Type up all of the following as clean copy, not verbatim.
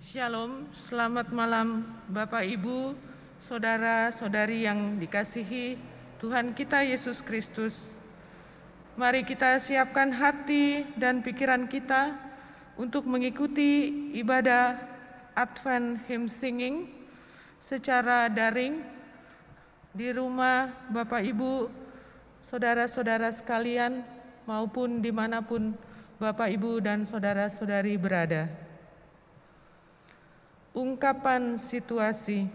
Shalom, selamat malam Bapak Ibu, saudara-saudari yang dikasihi Tuhan kita Yesus Kristus. Mari kita siapkan hati dan pikiran kita untuk mengikuti ibadah Advent Hymn Singing secara daring di rumah Bapak Ibu, saudara-saudara sekalian, maupun dimanapun Bapak Ibu dan saudara-saudari berada. Ungkapan situasi.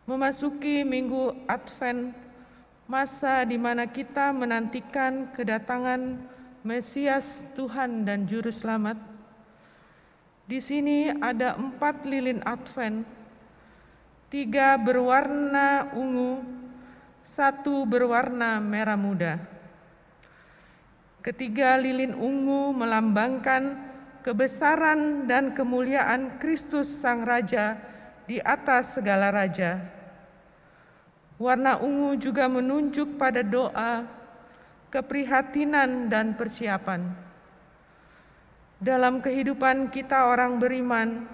Memasuki minggu Advent, masa di mana kita menantikan kedatangan Mesias Tuhan dan Juru Selamat. Di sini ada 4 lilin Advent, 3 berwarna ungu, 1 berwarna merah muda. Ketiga lilin ungu melambangkan kebesaran dan kemuliaan Kristus Sang Raja di atas segala raja. Warna ungu juga menunjuk pada doa, keprihatinan, dan persiapan. Dalam kehidupan kita orang beriman,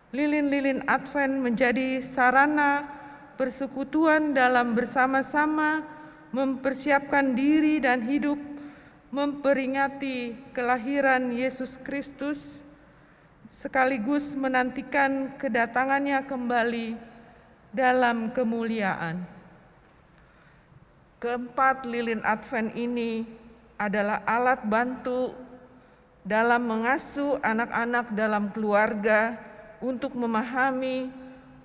lilin-lilin Advent menjadi sarana persekutuan dalam bersama-sama mempersiapkan diri dan hidup memperingati kelahiran Yesus Kristus, sekaligus menantikan kedatangannya kembali dalam kemuliaan. Keempat lilin Advent ini adalah alat bantu dalam mengasuh anak-anak dalam keluarga untuk memahami,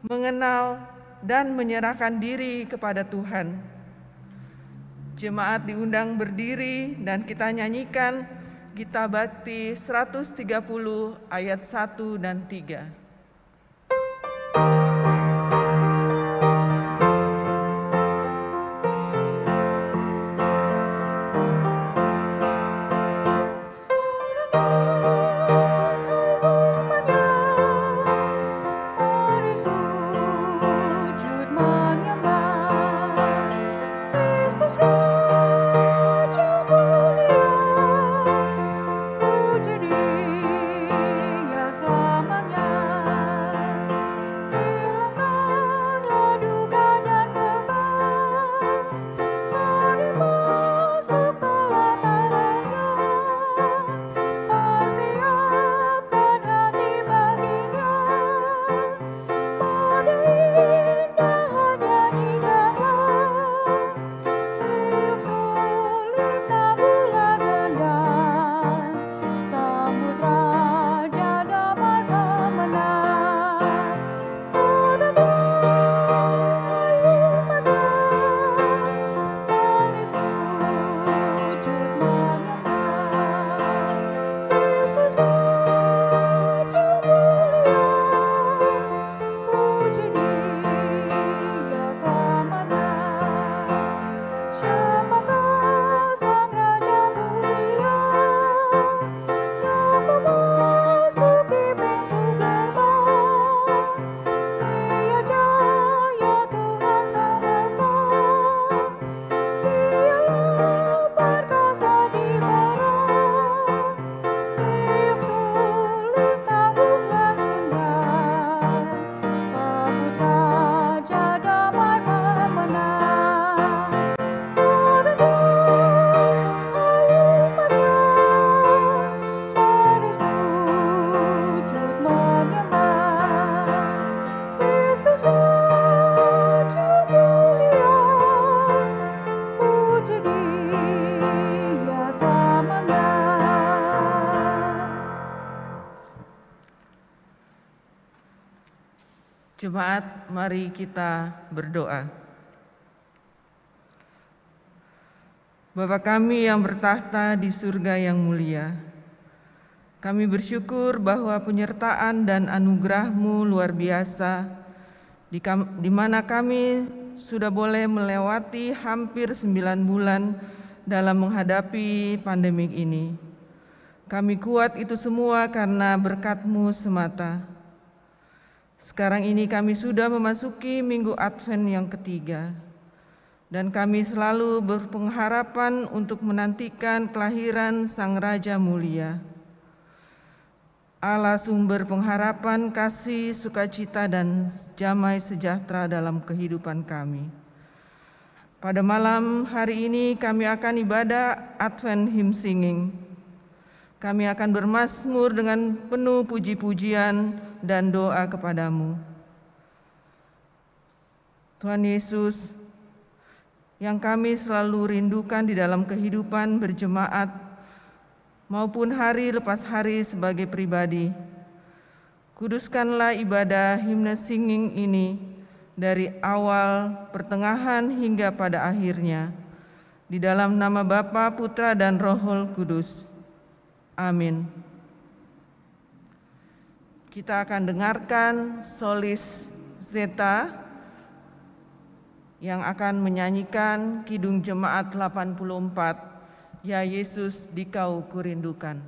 mengenal, dan menyerahkan diri kepada Tuhan. Jemaat diundang berdiri dan kita nyanyikan Gita Bakti 130 ayat 1 dan 3. Selamanya Jemaat, mari kita berdoa. Bapa kami yang bertahta di surga yang mulia, kami bersyukur bahwa penyertaan dan anugerah-Mu luar biasa, di mana kami sudah boleh melewati hampir 9 bulan dalam menghadapi pandemik ini. Kami kuat itu semua karena berkat-Mu semata. Sekarang ini kami sudah memasuki minggu Advent yang ketiga, dan kami selalu berpengharapan untuk menantikan kelahiran Sang Raja Mulia. Allah sumber pengharapan, kasih, sukacita, dan damai sejahtera dalam kehidupan kami. Pada malam hari ini kami akan ibadah Advent Hymn Singing. Kami akan bermazmur dengan penuh puji-pujian dan doa kepadamu. Tuhan Yesus, yang kami selalu rindukan di dalam kehidupan berjemaat maupun hari lepas hari sebagai pribadi, kuduskanlah ibadah hymn singing ini dari awal, pertengahan, hingga pada akhirnya. Di dalam nama Bapa, Putra, dan Roh Kudus. Amin. Kita akan dengarkan solis Zeta yang akan menyanyikan Kidung Jemaat 84, Ya Yesus Dikau Kurindukan.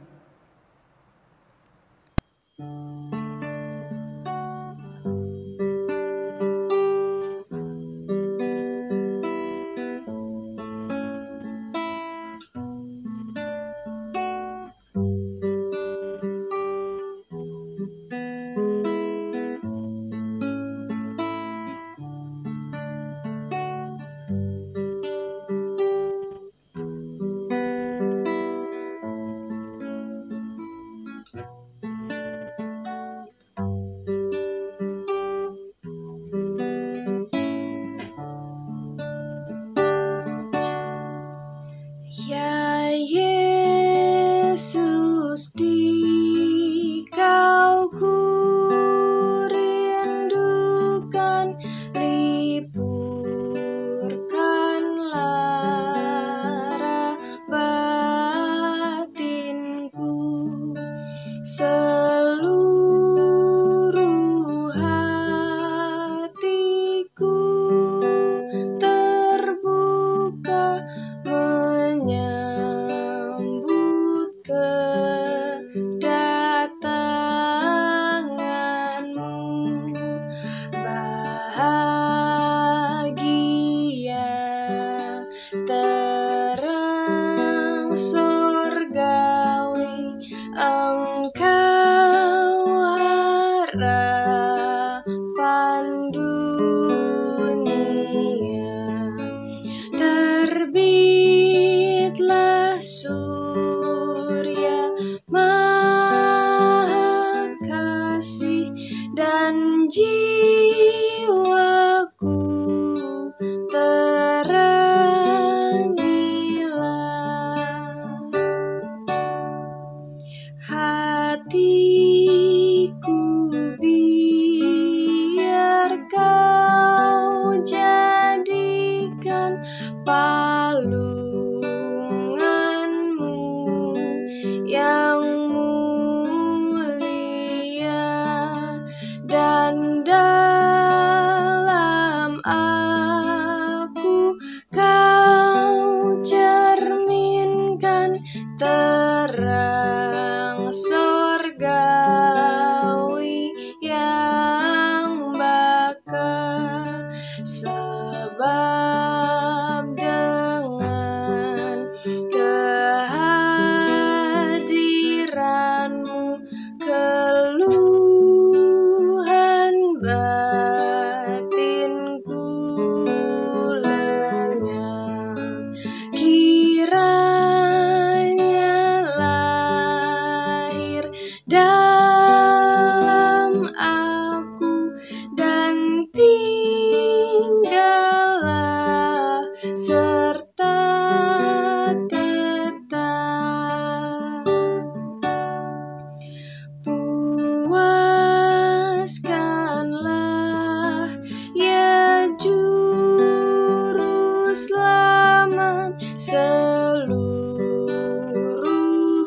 seluruh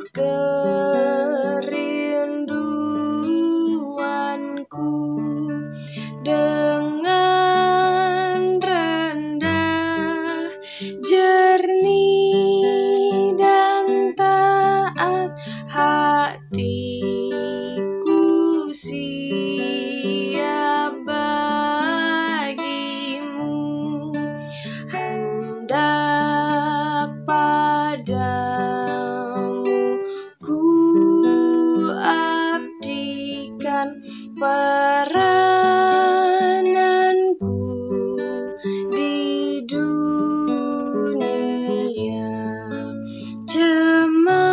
kerinduanku. Dengan rendah, jernih dan taat hatiku siap bagimu, hendak padamu ku abdikan perananku di dunia. Cemas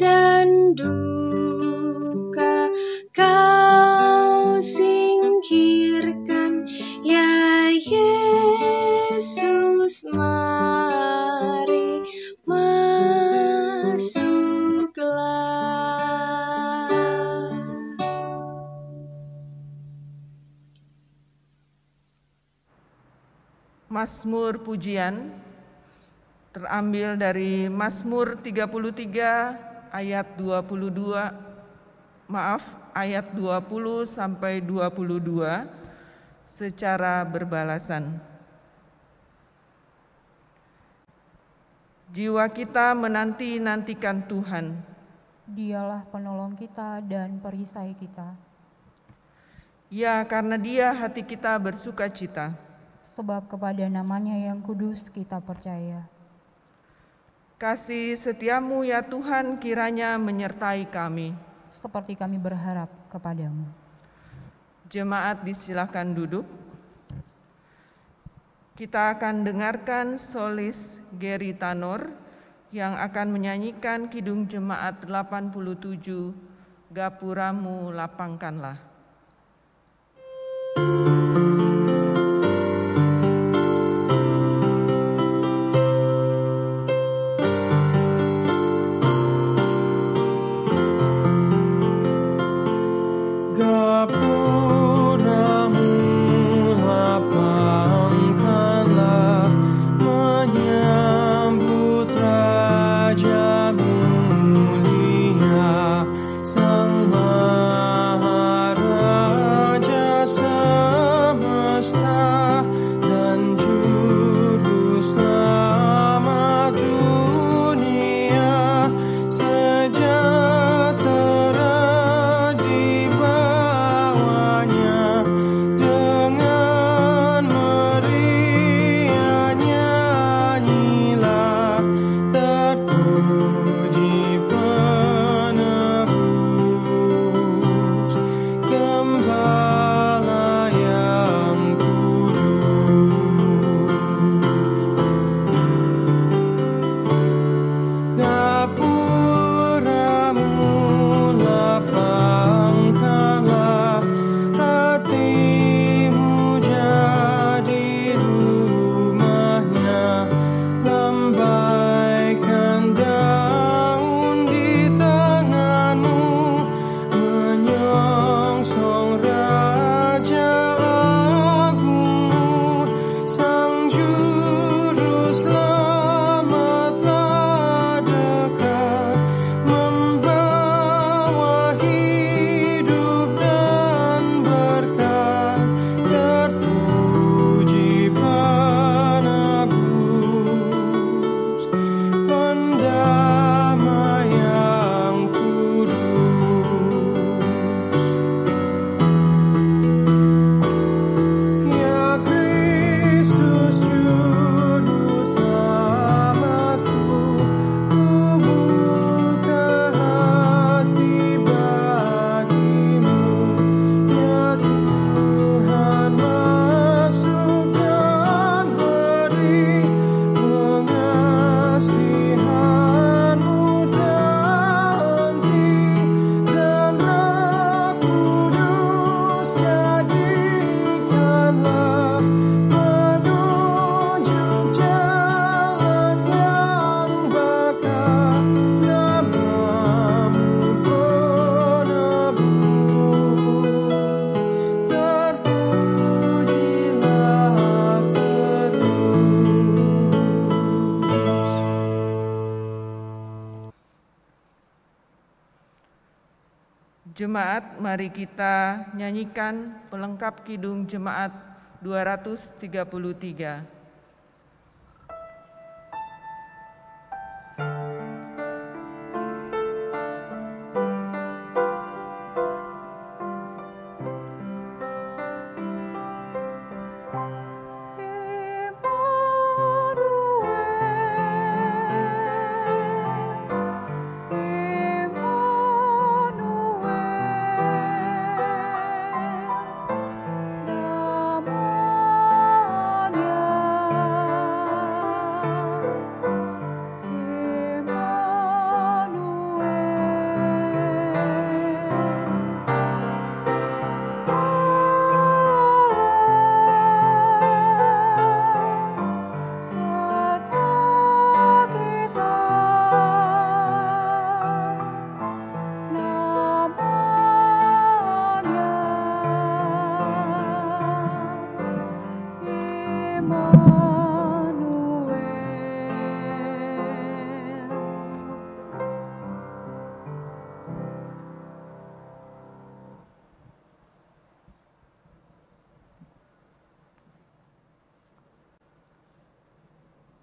dan duka kau singkirkan, ya Yesus, mari masuklah. Mazmur pujian terambil dari Mazmur 33 ayat 20 sampai 22 secara berbalasan. Jiwa kita menanti-nantikan Tuhan. Dialah penolong kita dan perisai kita. Ya, karena Dia hati kita bersukacita. Sebab kepada namanya yang kudus kita percaya. Kasih setiamu ya Tuhan kiranya menyertai kami. Seperti kami berharap kepadamu. Jemaat disilakan duduk. Kita akan dengarkan solis Geri Tanor yang akan menyanyikan Kidung Jemaat 87, Gapuramu Lapangkanlah. Sang Maha Jemaat, mari kita nyanyikan pelengkap Kidung Jemaat 233.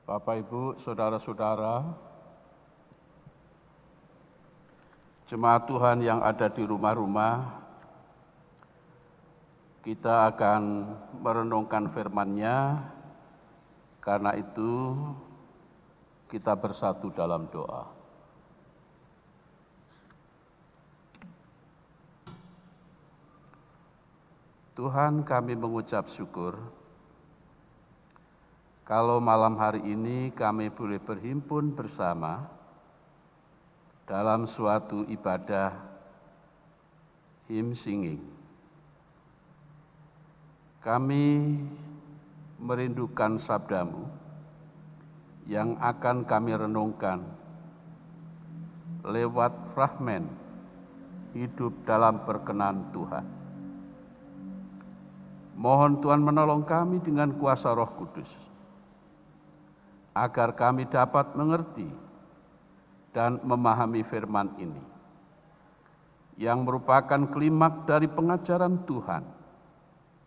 Bapak, Ibu, Saudara-saudara, jemaat Tuhan yang ada di rumah-rumah, kita akan merenungkan firman-Nya. Karena itu, kita bersatu dalam doa. Tuhan, kami mengucap syukur kalau malam hari ini kami boleh berhimpun bersama dalam suatu ibadah hymn singing. Kami merindukan sabda-Mu yang akan kami renungkan lewat fragmen hidup dalam perkenan Tuhan. Mohon Tuhan menolong kami dengan kuasa Roh Kudus, agar kami dapat mengerti dan memahami firman ini, yang merupakan klimaks dari pengajaran Tuhan,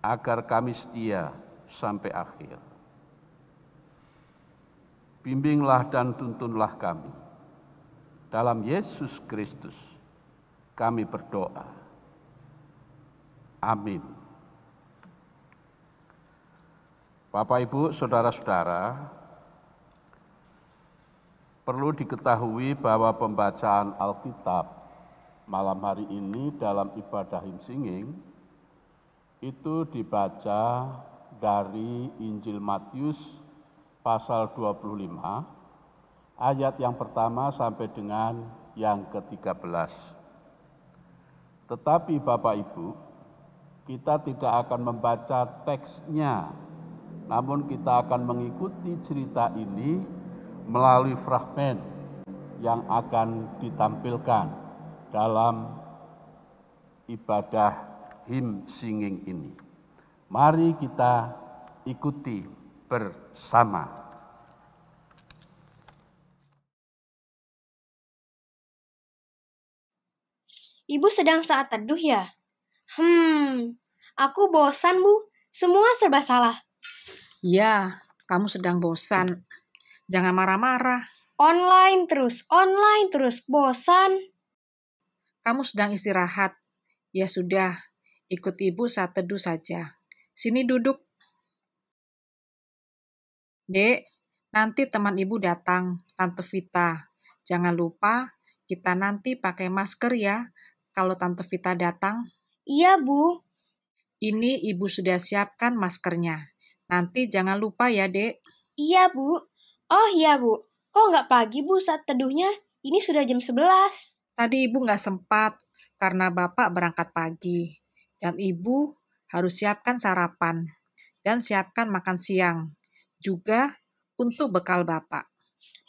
agar kami setia sampai akhir. Bimbinglah dan tuntunlah kami. Dalam Yesus Kristus kami berdoa. Amin. Bapak, Ibu, Saudara-saudara, perlu diketahui bahwa pembacaan Alkitab malam hari ini dalam ibadah hymn singing itu dibaca dari Injil Matius pasal 25 ayat yang pertama sampai dengan yang ke-13. Tetapi Bapak Ibu, kita tidak akan membaca teksnya, namun kita akan mengikuti cerita ini melalui fragmen yang akan ditampilkan dalam ibadah hymn singing ini. Mari kita ikuti bersama. Ibu sedang saat teduh ya? Aku bosan, Bu. Semua serba salah. Ya, kamu sedang bosan. Jangan marah-marah. Online terus, bosan. Kamu sedang istirahat. Ya sudah, ikut ibu saat teduh saja. Sini duduk. Dek, nanti teman ibu datang, Tante Vita. Jangan lupa, kita nanti pakai masker ya, kalau Tante Vita datang. Iya, Bu. Ini ibu sudah siapkan maskernya. Nanti jangan lupa ya, Dek. Iya, Bu. Oh iya, Bu. Kok nggak pagi, Bu, saat teduhnya? Ini sudah jam 11. Tadi ibu nggak sempat karena bapak berangkat pagi. Dan ibu harus siapkan sarapan dan siapkan makan siang. Juga untuk bekal bapak.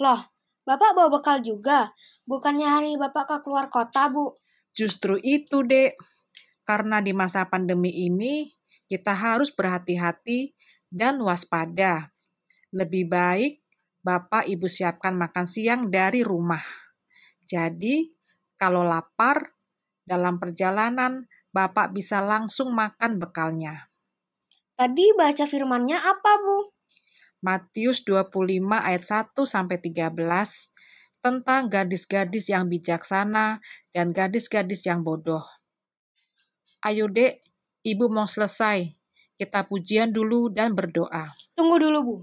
Loh, Bapak bawa bekal juga? Bukannya hari Bapak keluar kota, Bu? Justru itu, Dek. Karena di masa pandemi ini, kita harus berhati-hati dan waspada. Lebih baik Bapak Ibu siapkan makan siang dari rumah. Jadi, kalau lapar dalam perjalanan Bapak bisa langsung makan bekalnya. Tadi baca firman-Nya apa, Bu? Matius 25 ayat 1-13 tentang gadis-gadis yang bijaksana dan gadis-gadis yang bodoh. Ayo Dek, Ibu mau selesai. Kita pujian dulu dan berdoa. Tunggu dulu, Bu.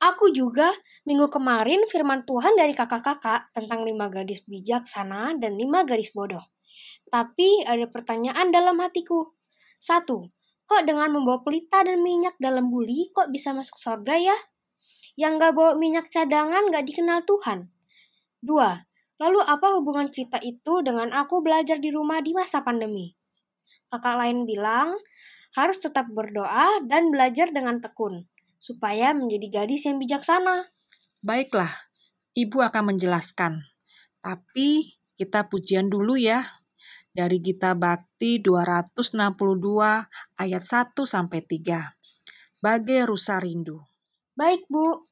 Aku juga minggu kemarin firman Tuhan dari kakak-kakak tentang 5 gadis bijaksana dan 5 gadis bodoh. Tapi ada pertanyaan dalam hatiku. 1. Kok dengan membawa pelita dan minyak dalam buli kok bisa masuk surga ya? Yang gak bawa minyak cadangan gak dikenal Tuhan. 2. Lalu apa hubungan cerita itu dengan aku belajar di rumah di masa pandemi? Kakak lain bilang harus tetap berdoa dan belajar dengan tekun, supaya menjadi gadis yang bijaksana. Baiklah, Ibu akan menjelaskan. Tapi kita pujian dulu ya. Dari Gita Bakti 262 ayat 1-3. Bagai rusa rindu. Baik, Bu.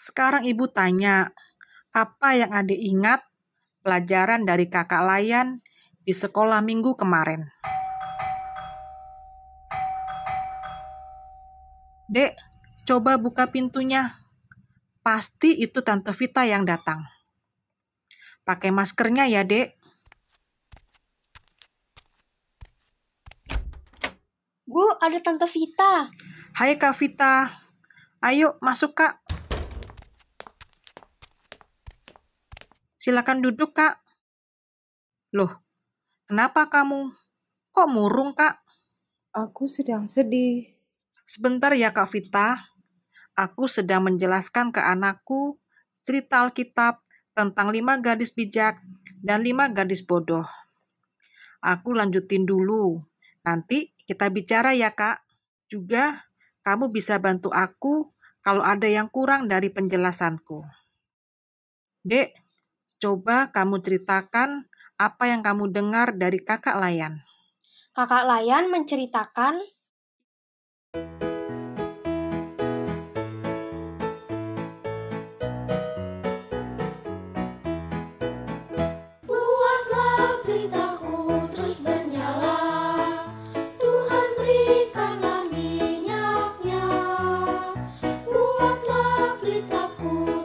Sekarang Ibu tanya, apa yang Adik ingat pelajaran dari kakak Layan di sekolah minggu kemarin? Dek, coba buka pintunya. Pasti itu Tante Vita yang datang. Pakai maskernya ya, Dek. Bu, ada Tante Vita. Hai Kak Vita. Ayo masuk, Kak. Silakan duduk, Kak. Loh, kenapa kamu? Kok murung, Kak? Aku sedang sedih. Sebentar ya, Kak Vita. Aku sedang menjelaskan ke anakku cerita Alkitab tentang 5 gadis bijak dan 5 gadis bodoh. Aku lanjutin dulu. Nanti kita bicara ya, Kak. Juga, kamu bisa bantu aku kalau ada yang kurang dari penjelasanku. Dek, coba kamu ceritakan apa yang kamu dengar dari kakak Layan. Kakak Layan menceritakan buatlah pelitaku terus bernyala, Tuhan berikanlah minyaknya. Buatlah pelitaku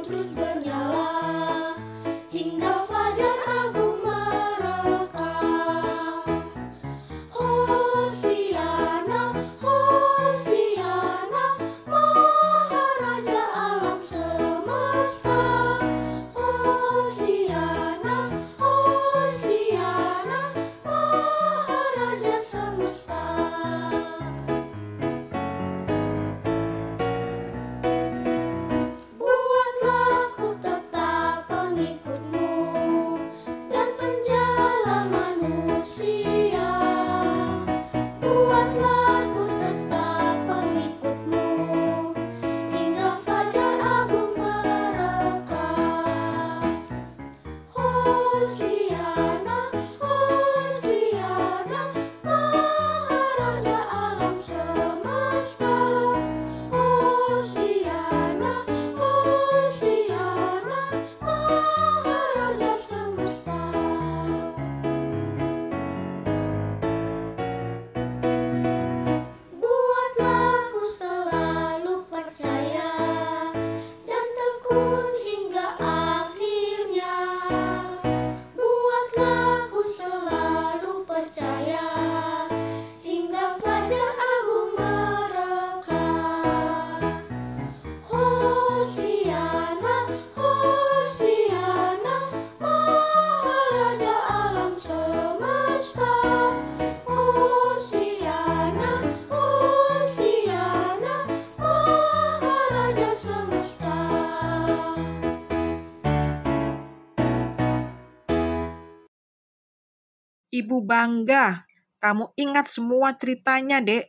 Ibu bangga kamu ingat semua ceritanya, Dek.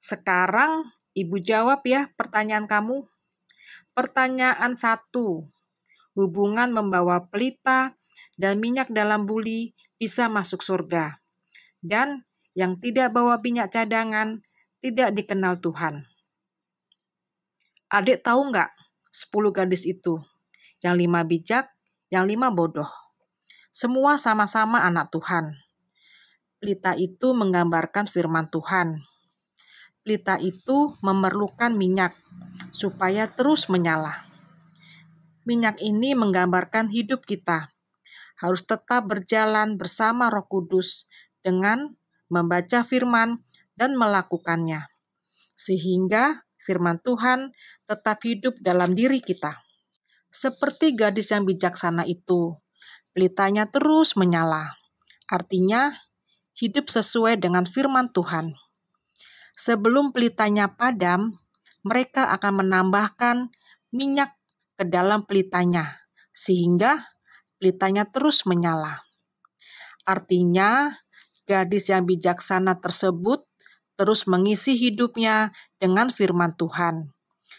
Sekarang Ibu jawab ya pertanyaan kamu. Pertanyaan 1. Hubungan membawa pelita dan minyak dalam buli bisa masuk surga. Dan yang tidak bawa minyak cadangan tidak dikenal Tuhan. Adik tahu nggak 10 gadis itu? Yang 5 bijak, yang 5 bodoh. Semua sama-sama anak Tuhan. Pelita itu menggambarkan firman Tuhan. Pelita itu memerlukan minyak supaya terus menyala. Minyak ini menggambarkan hidup kita. Harus tetap berjalan bersama Roh Kudus dengan membaca firman dan melakukannya. Sehingga firman Tuhan tetap hidup dalam diri kita. Seperti gadis yang bijaksana itu, pelitanya terus menyala. Artinya, hidup sesuai dengan firman Tuhan. Sebelum pelitanya padam, mereka akan menambahkan minyak ke dalam pelitanya, sehingga pelitanya terus menyala. Artinya, gadis yang bijaksana tersebut terus mengisi hidupnya dengan firman Tuhan,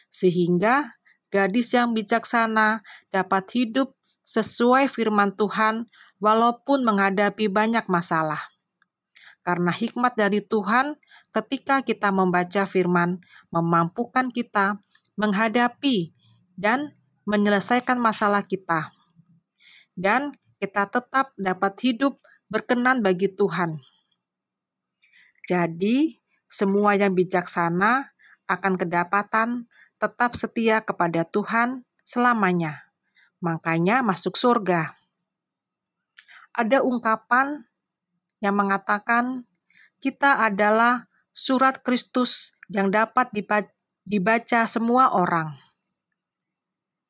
sehingga gadis yang bijaksana dapat hidup sesuai firman Tuhan walaupun menghadapi banyak masalah. Karena hikmat dari Tuhan ketika kita membaca firman memampukan kita menghadapi dan menyelesaikan masalah kita. Dan kita tetap dapat hidup berkenan bagi Tuhan. Jadi, semua yang bijaksana akan kedapatan tetap setia kepada Tuhan selamanya. Makanya masuk surga. Ada ungkapan yang mengatakan kita adalah surat Kristus yang dapat dibaca semua orang.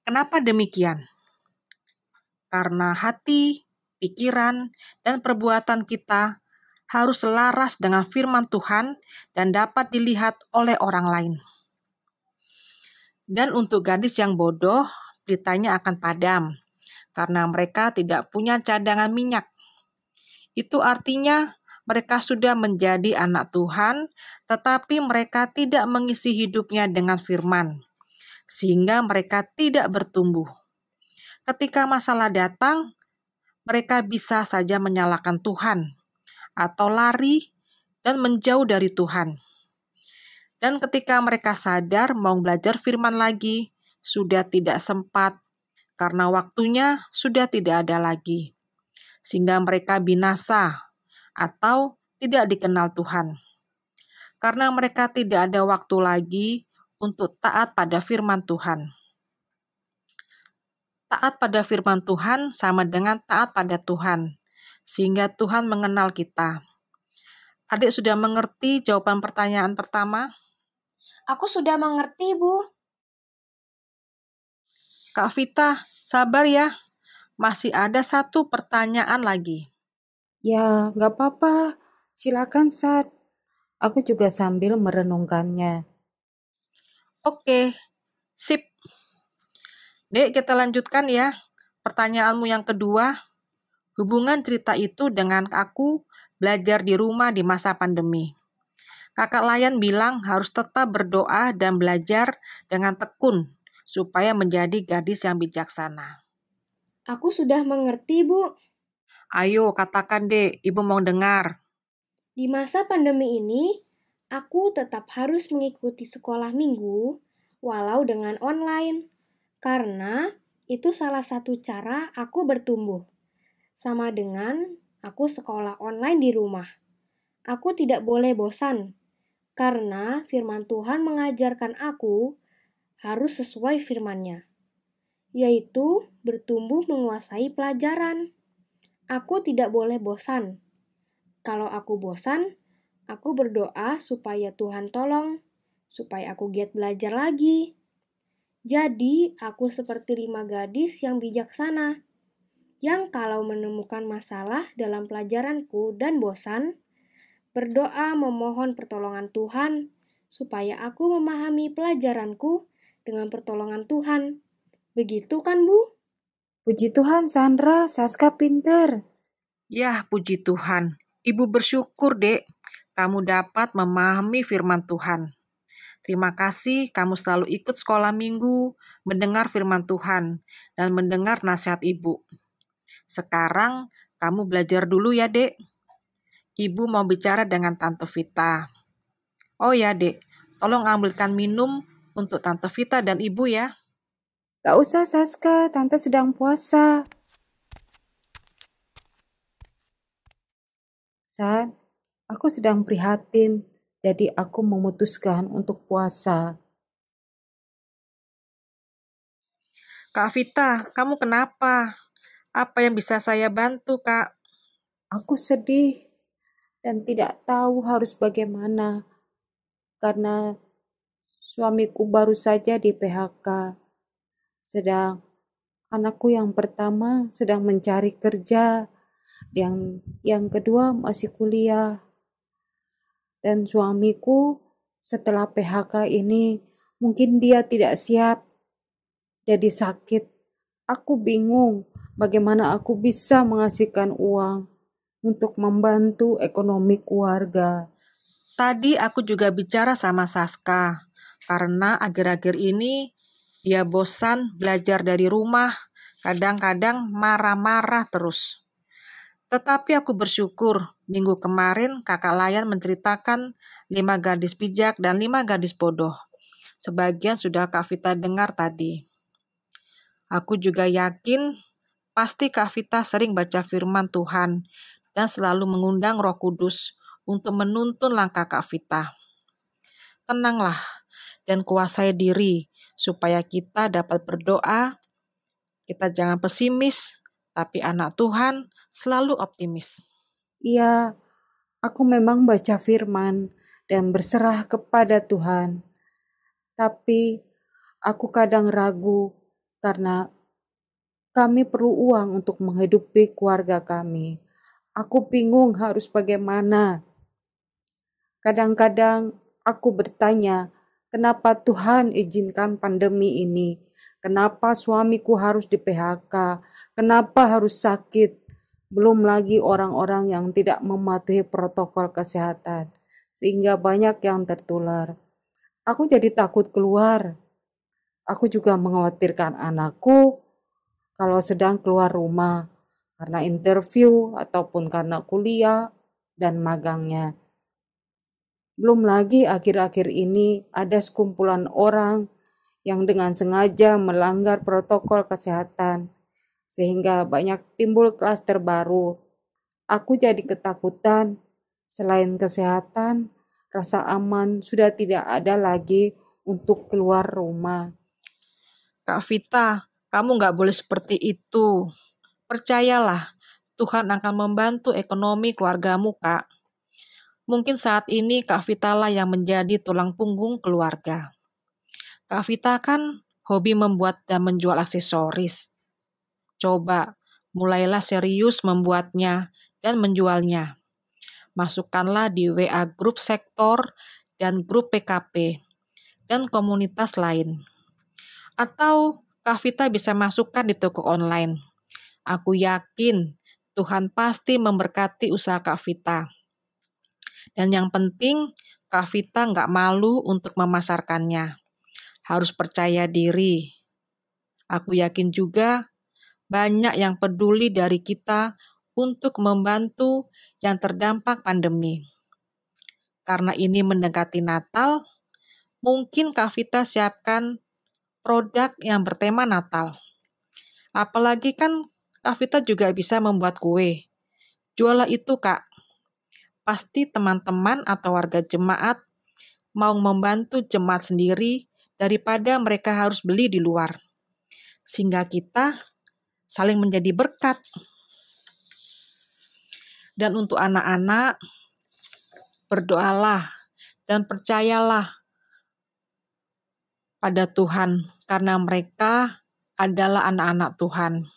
Kenapa demikian? Karena hati, pikiran, dan perbuatan kita harus selaras dengan firman Tuhan dan dapat dilihat oleh orang lain. Dan untuk gadis yang bodoh, pelitanya akan padam, karena mereka tidak punya cadangan minyak. Itu artinya mereka sudah menjadi anak Tuhan, tetapi mereka tidak mengisi hidupnya dengan firman, sehingga mereka tidak bertumbuh. Ketika masalah datang, mereka bisa saja menyalahkan Tuhan, atau lari dan menjauh dari Tuhan. Dan ketika mereka sadar mau belajar firman lagi, sudah tidak sempat, karena waktunya sudah tidak ada lagi. Sehingga mereka binasa, atau tidak dikenal Tuhan. Karena mereka tidak ada waktu lagi untuk taat pada firman Tuhan. Taat pada firman Tuhan sama dengan taat pada Tuhan, sehingga Tuhan mengenal kita. Adik sudah mengerti jawaban pertanyaan pertama? Aku sudah mengerti, Bu. Kak Vita, sabar ya. Masih ada satu pertanyaan lagi. Ya, nggak apa-apa. Silakan, Sat. Aku juga sambil merenungkannya. Oke, sip. Dek, kita lanjutkan ya. Pertanyaanmu yang kedua, hubungan cerita itu dengan aku belajar di rumah di masa pandemi. Kakak Layan bilang harus tetap berdoa dan belajar dengan tekun supaya menjadi gadis yang bijaksana. Aku sudah mengerti, Bu. Ayo katakan dek, ibu mau dengar. Di masa pandemi ini, aku tetap harus mengikuti sekolah minggu walau dengan online. Karena itu salah satu cara aku bertumbuh. Sama dengan aku sekolah online di rumah. Aku tidak boleh bosan, karena firman Tuhan mengajarkan aku harus sesuai firman-Nya, yaitu bertumbuh menguasai pelajaran. Aku tidak boleh bosan. Kalau aku bosan, aku berdoa supaya Tuhan tolong, supaya aku giat belajar lagi. Jadi, aku seperti 5 gadis yang bijaksana, yang kalau menemukan masalah dalam pelajaranku dan bosan, berdoa memohon pertolongan Tuhan, supaya aku memahami pelajaranku dengan pertolongan Tuhan. Begitu kan, Bu? Puji Tuhan, Sandra, Saska pinter. Yah, puji Tuhan. Ibu bersyukur, Dek, kamu dapat memahami firman Tuhan. Terima kasih kamu selalu ikut sekolah minggu, mendengar firman Tuhan, dan mendengar nasihat Ibu. Sekarang kamu belajar dulu ya, Dek. Ibu mau bicara dengan Tante Vita. Oh ya, Dek, tolong ambilkan minum untuk Tante Vita dan Ibu ya. Gak usah, Saska, Tante sedang puasa. San, aku sedang prihatin, jadi aku memutuskan untuk puasa. Kak Vita, kamu kenapa? Apa yang bisa saya bantu, Kak? Aku sedih dan tidak tahu harus bagaimana karena suamiku baru saja di PHK. Sedang anakku yang pertama sedang mencari kerja, yang kedua masih kuliah. Dan suamiku setelah PHK ini mungkin dia tidak siap jadi sakit. Aku bingung bagaimana aku bisa menghasilkan uang untuk membantu ekonomi keluarga. Tadi aku juga bicara sama Saska, karena akhir-akhir ini dia bosan belajar dari rumah, kadang-kadang marah-marah terus. Tetapi aku bersyukur, minggu kemarin kakak Layan menceritakan 5 gadis bijak dan 5 gadis bodoh. Sebagian sudah Kak Vita dengar tadi. Aku juga yakin pasti Kak Vita sering baca firman Tuhan dan selalu mengundang Roh Kudus untuk menuntun langkah Kak Vita. Tenanglah dan kuasai diri supaya kita dapat berdoa. Kita jangan pesimis, tapi anak Tuhan selalu optimis. Iya, aku memang baca firman dan berserah kepada Tuhan. Tapi aku kadang ragu karena kami perlu uang untuk menghidupi keluarga kami. Aku bingung harus bagaimana. Kadang-kadang aku bertanya, kenapa Tuhan izinkan pandemi ini? Kenapa suamiku harus di PHK? Kenapa harus sakit? Belum lagi orang-orang yang tidak mematuhi protokol kesehatan, sehingga banyak yang tertular. Aku jadi takut keluar. Aku juga mengkhawatirkan anakku kalau sedang keluar rumah karena interview ataupun karena kuliah dan magangnya. Belum lagi akhir-akhir ini ada sekumpulan orang yang dengan sengaja melanggar protokol kesehatan, sehingga banyak timbul klaster baru. Aku jadi ketakutan, selain kesehatan, rasa aman sudah tidak ada lagi untuk keluar rumah. Kak Vita, kamu nggak boleh seperti itu. Percayalah, Tuhan akan membantu ekonomi keluargamu, Kak. Mungkin saat ini Kak Vita lah yang menjadi tulang punggung keluarga. Kak Vita kan hobi membuat dan menjual aksesoris. Coba, mulailah serius membuatnya dan menjualnya. Masukkanlah di WA grup sektor dan grup PKP dan komunitas lain. Atau Kak Vita bisa masukkan di toko online. Aku yakin Tuhan pasti memberkati usaha Kak Vita. Dan yang penting, Kak Vita nggak malu untuk memasarkannya. Harus percaya diri. Aku yakin juga banyak yang peduli dari kita untuk membantu yang terdampak pandemi. Karena ini mendekati Natal, mungkin Kak Vita siapkan produk yang bertema Natal. Apalagi kan Kak Vita juga bisa membuat kue. Jualah itu, Kak. Pasti teman-teman atau warga jemaat mau membantu jemaat sendiri daripada mereka harus beli di luar. Sehingga kita saling menjadi berkat. Dan untuk anak-anak, berdoalah dan percayalah pada Tuhan, karena mereka adalah anak-anak Tuhan.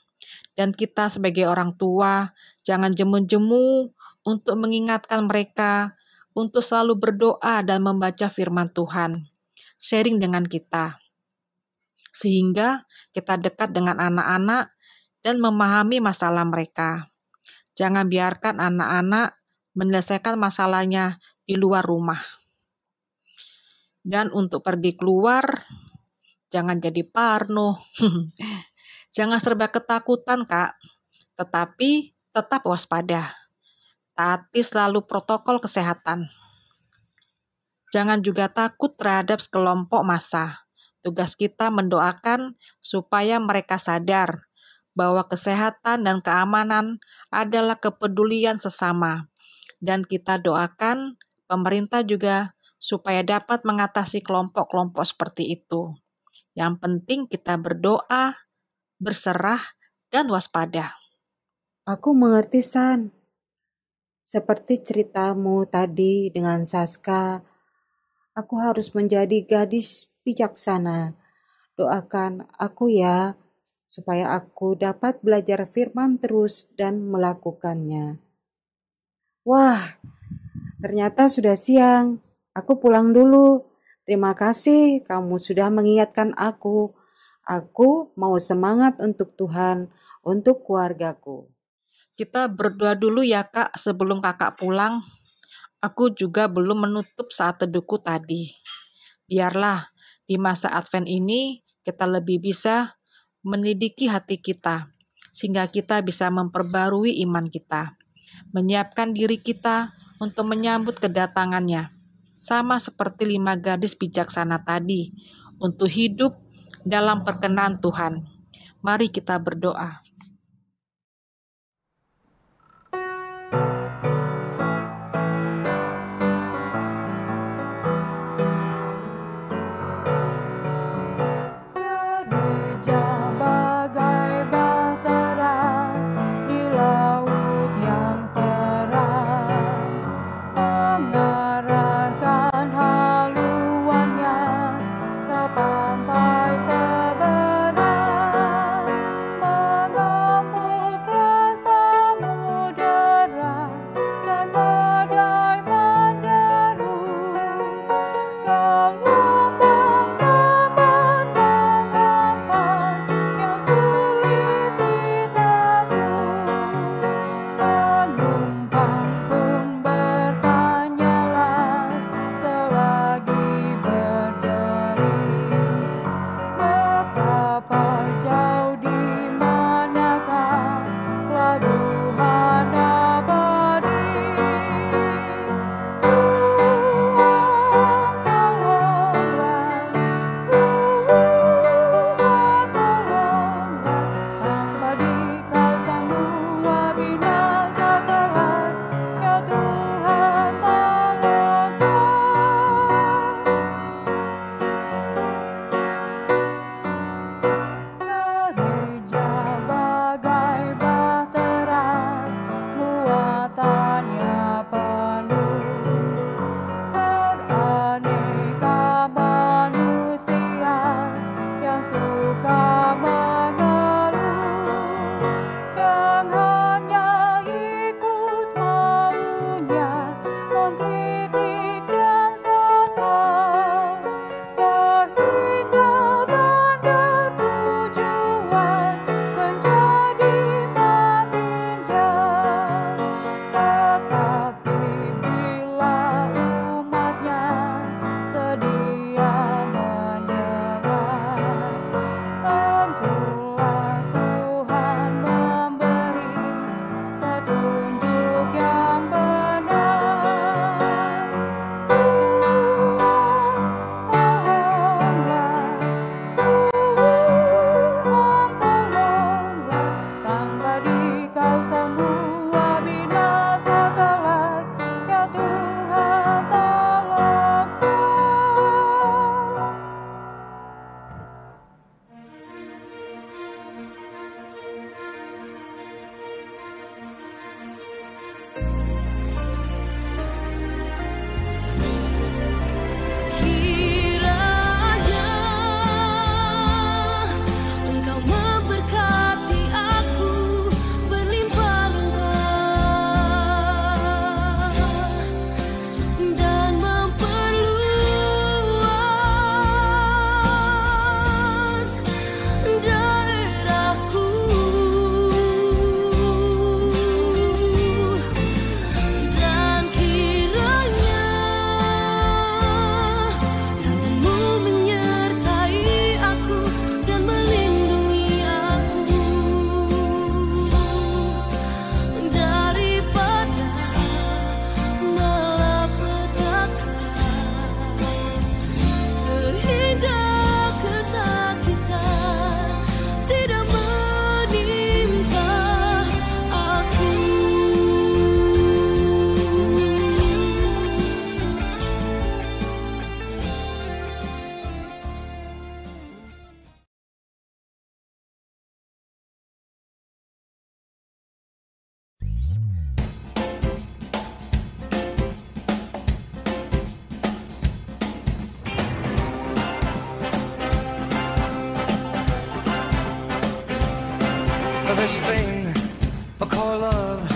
Dan kita sebagai orang tua, jangan jemu-jemu untuk mengingatkan mereka untuk selalu berdoa dan membaca firman Tuhan. Sharing dengan kita. Sehingga kita dekat dengan anak-anak dan memahami masalah mereka. Jangan biarkan anak-anak menyelesaikan masalahnya di luar rumah. Dan untuk pergi keluar, jangan jadi parno. Jangan serba ketakutan, Kak. Tetapi tetap waspada. Taati selalu protokol kesehatan. Jangan juga takut terhadap sekelompok massa. Tugas kita mendoakan supaya mereka sadar bahwa kesehatan dan keamanan adalah kepedulian sesama. Dan kita doakan pemerintah juga supaya dapat mengatasi kelompok-kelompok seperti itu. Yang penting kita berdoa, berserah, dan waspada. Aku mengerti, San. Seperti ceritamu tadi dengan Saska, aku harus menjadi gadis bijaksana. Doakan aku ya, supaya aku dapat belajar firman terus dan melakukannya. Wah, ternyata sudah siang. Aku pulang dulu. Terima kasih kamu sudah mengingatkan aku. Aku mau semangat untuk Tuhan, untuk keluargaku. Kita berdoa dulu ya, Kak, sebelum Kakak pulang. Aku juga belum menutup saat teduhku tadi. Biarlah di masa Advent ini kita lebih bisa menyelidiki hati kita, sehingga kita bisa memperbarui iman kita, menyiapkan diri kita untuk menyambut kedatangannya, sama seperti 5 gadis bijaksana tadi, untuk hidup dalam perkenan Tuhan. Mari kita berdoa. Pantai seberang This thing I call love,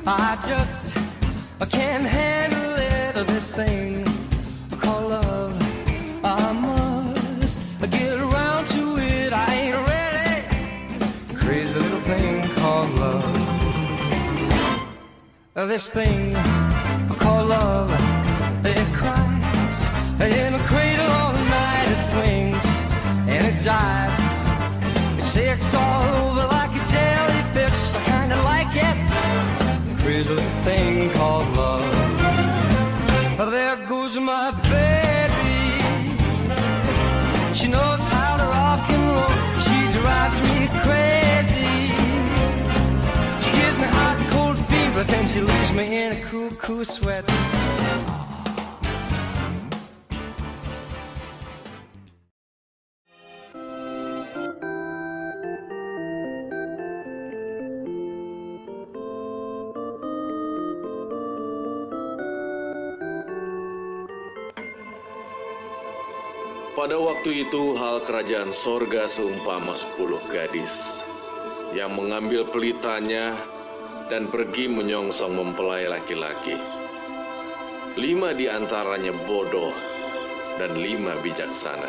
I just can't handle it. This thing I call love, I must get around to it. I ain't ready. Crazy little thing called love. This thing I call love, it cries in a cradle all night. It swings and it jives, it shakes all over like a jellyfish. I kinda like it. Crazy little thing called love. There goes my baby. She knows how to rock and roll. She drives me crazy. She gives me hot and cold fever, then she leaves me in a cool, cool sweat. Pada waktu itu hal kerajaan sorga seumpama 10 gadis yang mengambil pelitanya dan pergi menyongsong mempelai laki-laki. 5 di antaranya bodoh dan 5 bijaksana.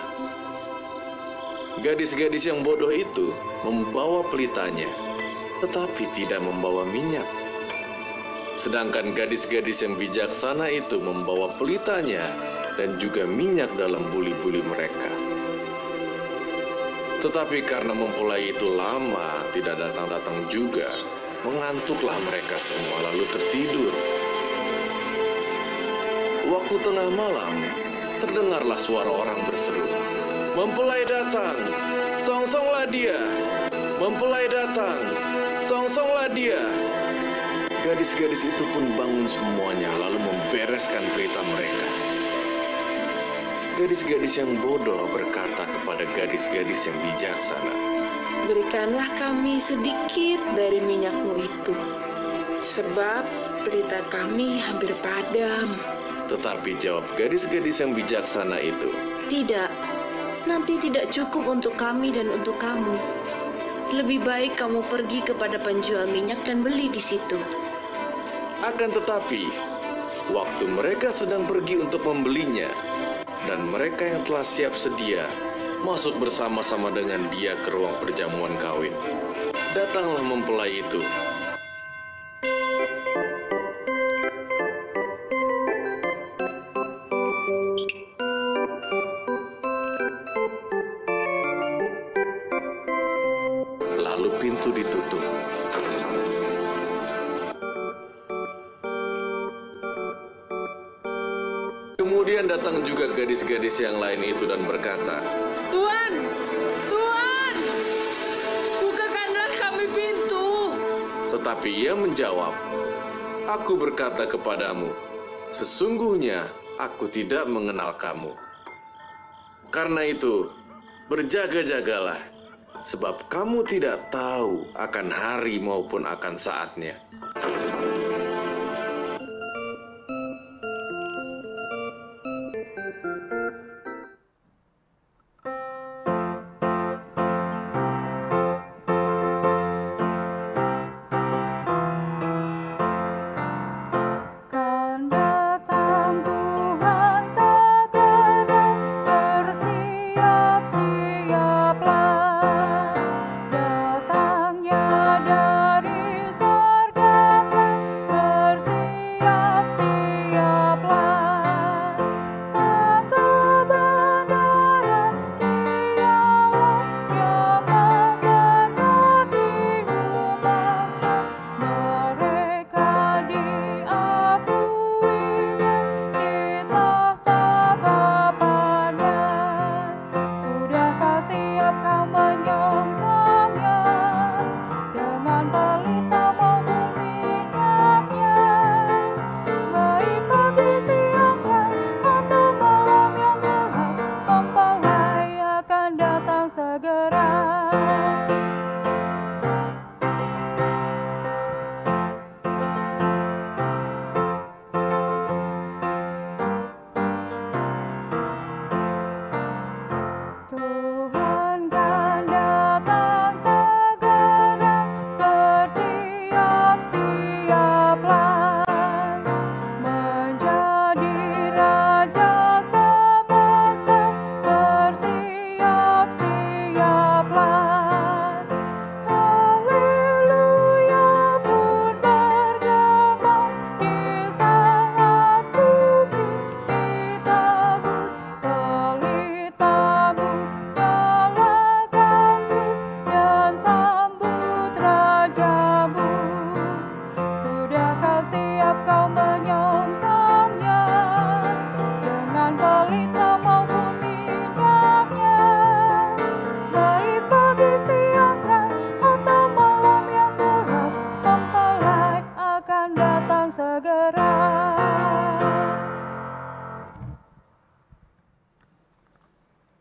Gadis-gadis yang bodoh itu membawa pelitanya, tetapi tidak membawa minyak. Sedangkan gadis-gadis yang bijaksana itu membawa pelitanya dan juga minyak dalam buli-buli mereka. Tetapi karena mempelai itu lama tidak datang-datang juga, mengantuklah mereka semua lalu tertidur. Waktu tengah malam, terdengarlah suara orang berseru, "Mempelai datang, songsonglah dia! Mempelai datang, songsonglah dia!" Gadis-gadis itu pun bangun semuanya lalu membereskan pelita mereka. Gadis-gadis yang bodoh berkata kepada gadis-gadis yang bijaksana, "Berikanlah kami sedikit dari minyakmu itu, sebab pelita kami hampir padam." Tetapi jawab gadis-gadis yang bijaksana itu, "Tidak, nanti tidak cukup untuk kami dan untuk kamu. Lebih baik kamu pergi kepada penjual minyak dan beli di situ." Akan tetapi, waktu mereka sedang pergi untuk membelinya, dan mereka yang telah siap sedia masuk bersama-sama dengan dia ke ruang perjamuan kawin, datanglah mempelai itu. Lalu pintu ditutup. Kemudian datang juga gadis-gadis yang lain itu dan berkata, "Tuan, Tuan, bukakanlah kami pintu." Tetapi ia menjawab, "Aku berkata kepadamu, sesungguhnya aku tidak mengenal kamu. Karena itu, berjaga-jagalah, sebab kamu tidak tahu akan hari maupun akan saatnya." Datangnya dari sorga.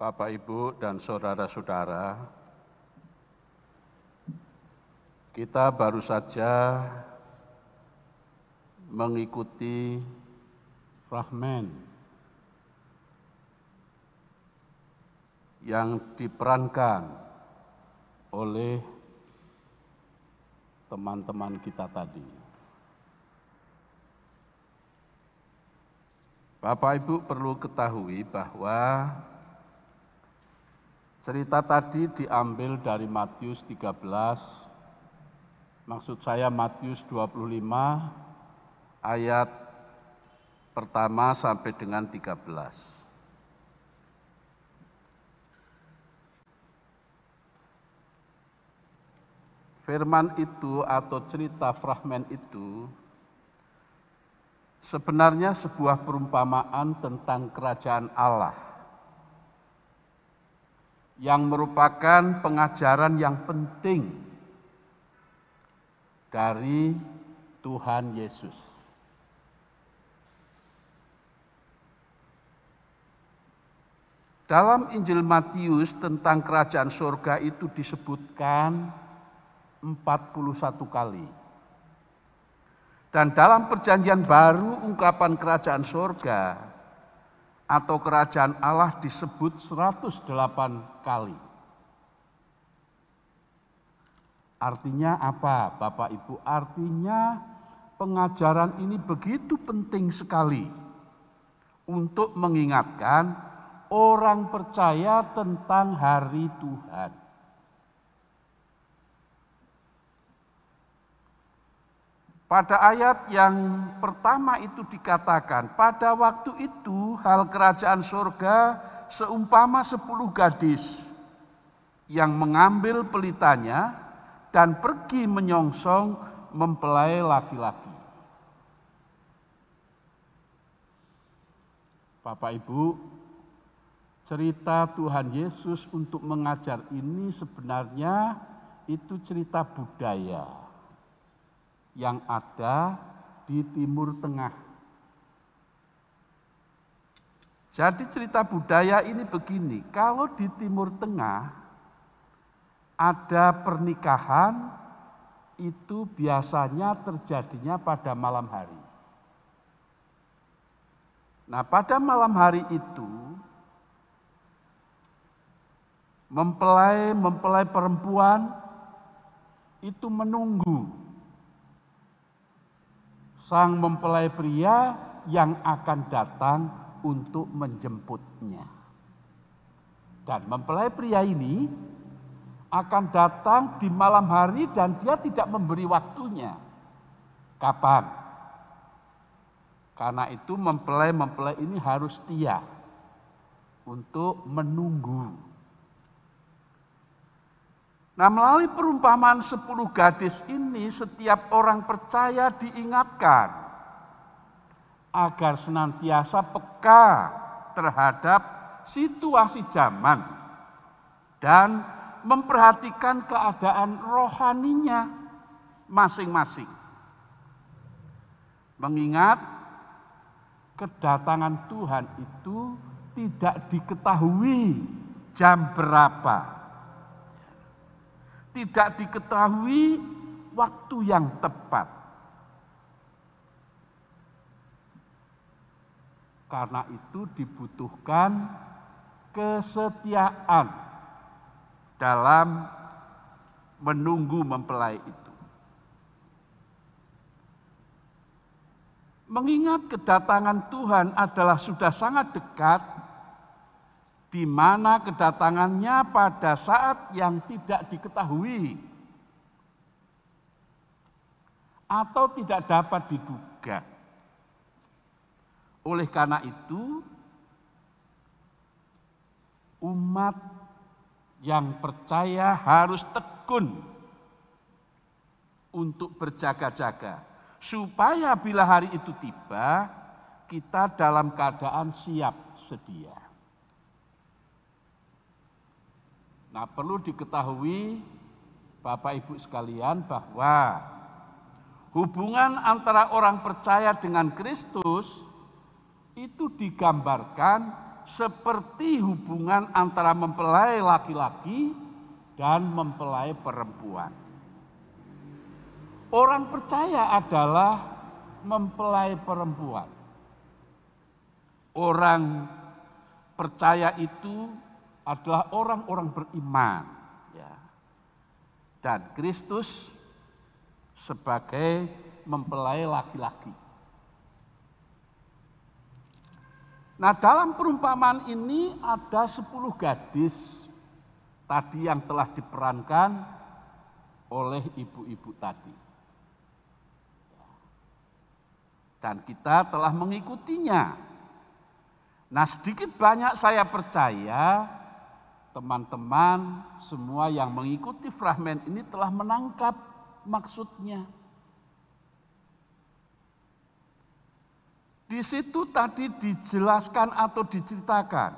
Bapak, Ibu, dan saudara-saudara, kita baru saja mengikuti fragmen yang diperankan oleh teman-teman kita tadi. Bapak Ibu perlu ketahui bahwa cerita tadi diambil dari Matius 13, maksud saya Matius 25 ayat pertama sampai dengan 13. Firman itu atau cerita fragmen itu sebenarnya sebuah perumpamaan tentang kerajaan Allah yang merupakan pengajaran yang penting dari Tuhan Yesus. Dalam Injil Matius tentang kerajaan surga itu disebutkan 41 kali. Dan dalam Perjanjian Baru ungkapan kerajaan surga atau kerajaan Allah disebut 108 kali. Artinya apa, Bapak Ibu? Artinya pengajaran ini begitu penting sekali untuk mengingatkan orang percaya tentang hari Tuhan. Pada ayat yang pertama itu dikatakan, pada waktu itu hal kerajaan surga seumpama 10 gadis yang mengambil pelitanya dan pergi menyongsong mempelai laki-laki. Bapak Ibu, cerita Tuhan Yesus untuk mengajar ini sebenarnya itu cerita budaya yang ada di Timur Tengah. Jadi cerita budaya ini begini, kalau di Timur Tengah ada pernikahan itu biasanya terjadinya pada malam hari. Nah, pada malam hari itu mempelai perempuan itu menunggu sang mempelai pria yang akan datang untuk menjemputnya. Dan mempelai pria ini akan datang di malam hari dan dia tidak memberi waktunya. Kapan? Karena itu mempelai ini harus setia untuk menunggu. Nah, melalui perumpamaan 10 gadis ini setiap orang percaya diingatkan agar senantiasa peka terhadap situasi zaman dan memperhatikan keadaan rohaninya masing-masing. Mengingat kedatangan Tuhan itu tidak diketahui jam berapa. Tidak diketahui waktu yang tepat. Karena itu dibutuhkan kesetiaan dalam menunggu mempelai itu. Mengingat kedatangan Tuhan adalah sudah sangat dekat, di mana kedatangannya pada saat yang tidak diketahui atau tidak dapat diduga. Oleh karena itu, umat yang percaya harus tekun untuk berjaga-jaga, supaya bila hari itu tiba, kita dalam keadaan siap sedia. Nah, perlu diketahui Bapak Ibu sekalian bahwa hubungan antara orang percaya dengan Kristus itu digambarkan seperti hubungan antara mempelai laki-laki dan mempelai perempuan. Orang percaya adalah mempelai perempuan. Orang percaya itu adalah orang-orang beriman, ya. Dan Kristus sebagai mempelai laki-laki. Nah, dalam perumpamaan ini ada 10 gadis tadi yang telah diperankan oleh ibu-ibu tadi. Dan kita telah mengikutinya. Nah, sedikit banyak saya percaya teman-teman semua yang mengikuti fragmen ini telah menangkap maksudnya. Di situ tadi dijelaskan atau diceritakan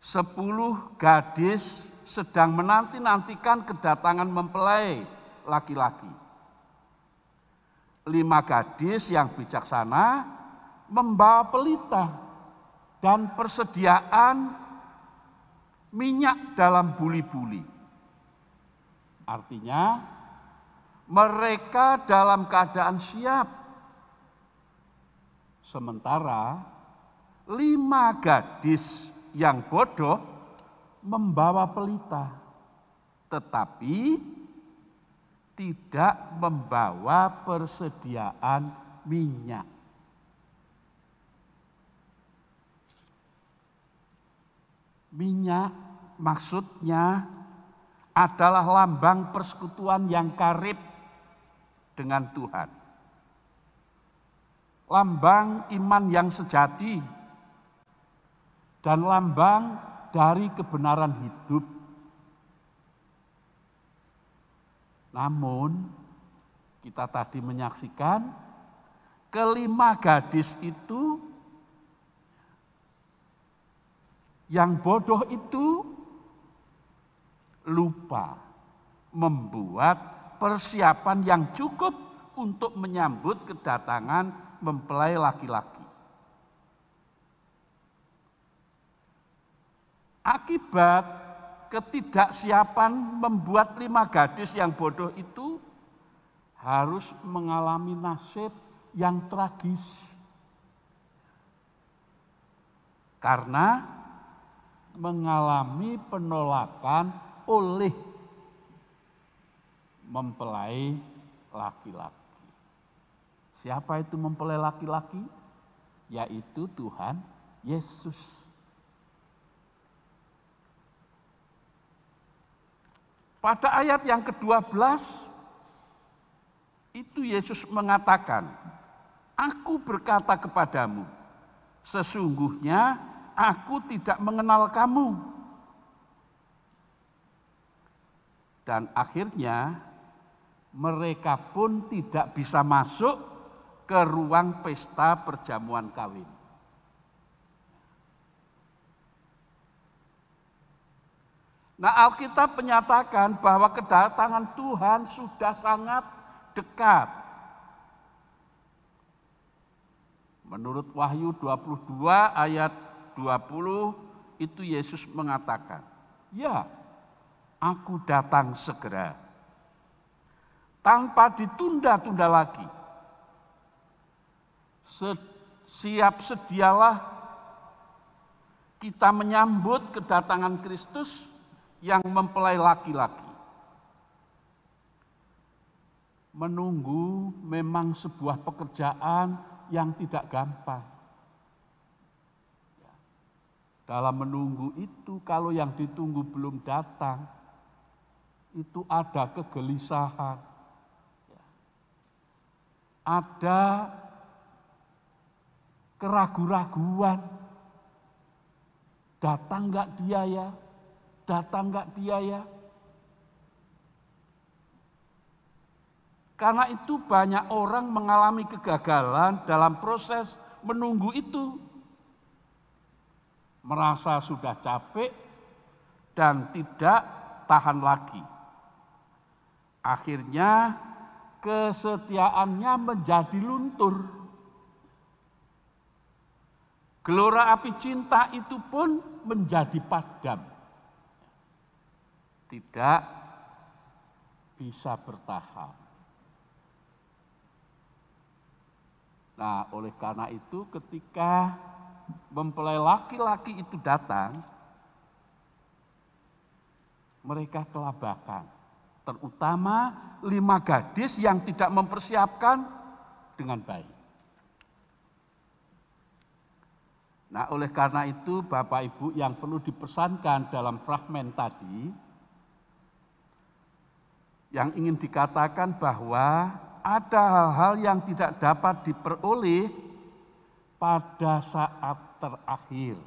10 gadis sedang menanti-nantikan kedatangan mempelai laki-laki. 5 gadis yang bijaksana membawa pelita dan persediaan minyak dalam buli-buli. Artinya mereka dalam keadaan siap. Sementara 5 gadis yang bodoh membawa pelita, tetapi tidak membawa persediaan minyak. Minyak maksudnya adalah lambang persekutuan yang karib dengan Tuhan. Lambang iman yang sejati dan lambang dari kebenaran hidup. Namun kita tadi menyaksikan kelima gadis itu, yang bodoh itu lupa membuat persiapan yang cukup untuk menyambut kedatangan mempelai laki-laki. Akibat ketidaksiapan membuat 5 gadis yang bodoh itu harus mengalami nasib yang tragis. Karena mengalami penolakan oleh mempelai laki-laki. Siapa itu mempelai laki-laki? Yaitu Tuhan Yesus. Pada ayat yang ke-12, itu Yesus mengatakan, "Aku berkata kepadamu, sesungguhnya aku tidak mengenal kamu." Dan akhirnya mereka pun tidak bisa masuk ke ruang pesta perjamuan kawin. Nah, Alkitab menyatakan bahwa kedatangan Tuhan sudah sangat dekat. Menurut Wahyu 22 ayat 20 itu Yesus mengatakan, "Ya, aku datang segera." Tanpa ditunda-tunda lagi. Siap sedialah kita menyambut kedatangan Kristus yang mempelai laki-laki. Menunggu memang sebuah pekerjaan yang tidak gampang. Dalam menunggu itu, kalau yang ditunggu belum datang, itu ada kegelisahan. Ada keraguan-raguan, datang enggak dia ya, datang enggak dia ya. Karena itu banyak orang mengalami kegagalan dalam proses menunggu itu. Merasa sudah capek dan tidak tahan lagi. Akhirnya kesetiaannya menjadi luntur. Gelora api cinta itu pun menjadi padam. Tidak bisa bertahan. Nah, oleh karena itu ketika mempelai laki-laki itu datang, mereka kelabakan. Terutama 5 gadis yang tidak mempersiapkan dengan baik. Nah, oleh karena itu Bapak Ibu yang perlu dipesankan dalam fragmen tadi, yang ingin dikatakan bahwa ada hal-hal yang tidak dapat diperoleh pada saat terakhir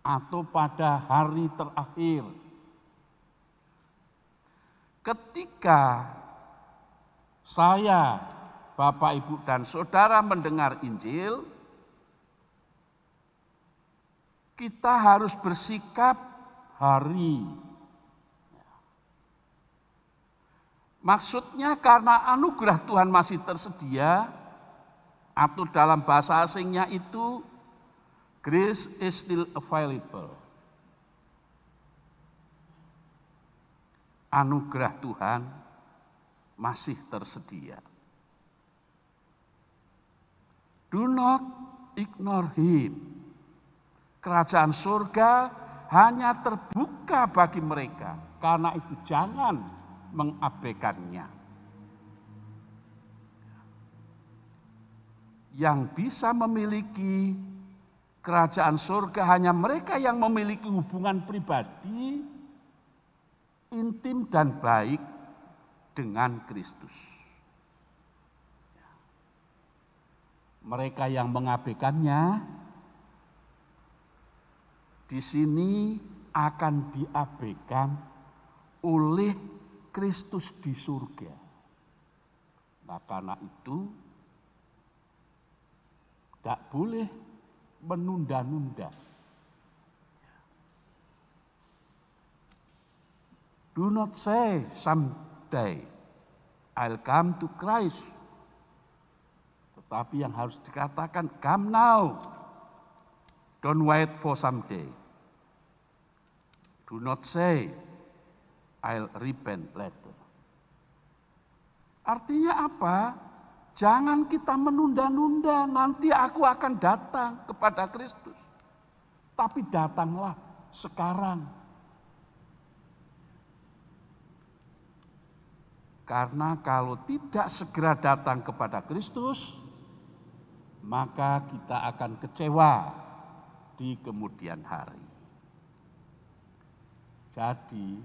atau pada hari terakhir. Ketika saya, Bapak, Ibu, dan Saudara mendengar Injil, kita harus bersikap hari. Maksudnya karena anugerah Tuhan masih tersedia, atau dalam bahasa asingnya itu, grace is still available. Anugerah Tuhan masih tersedia. Do not ignore him. Kerajaan surga hanya terbuka bagi mereka, karena itu jangan mengabaikannya. Yang bisa memiliki kerajaan surga hanya mereka yang memiliki hubungan pribadi, intim dan baik dengan Kristus. Mereka yang mengabaikannya di sini akan diabaikan oleh Kristus di surga. Nah, karena itu tidak boleh menunda-nunda. Do not say someday I'll come to Christ. Tetapi yang harus dikatakan, come now. Don't wait for someday. Do not say, I'll repent later. Artinya apa? Jangan kita menunda-nunda, nanti aku akan datang kepada Kristus. Tapi datanglah sekarang. Karena kalau tidak segera datang kepada Kristus, maka kita akan kecewa di kemudian hari. Jadi,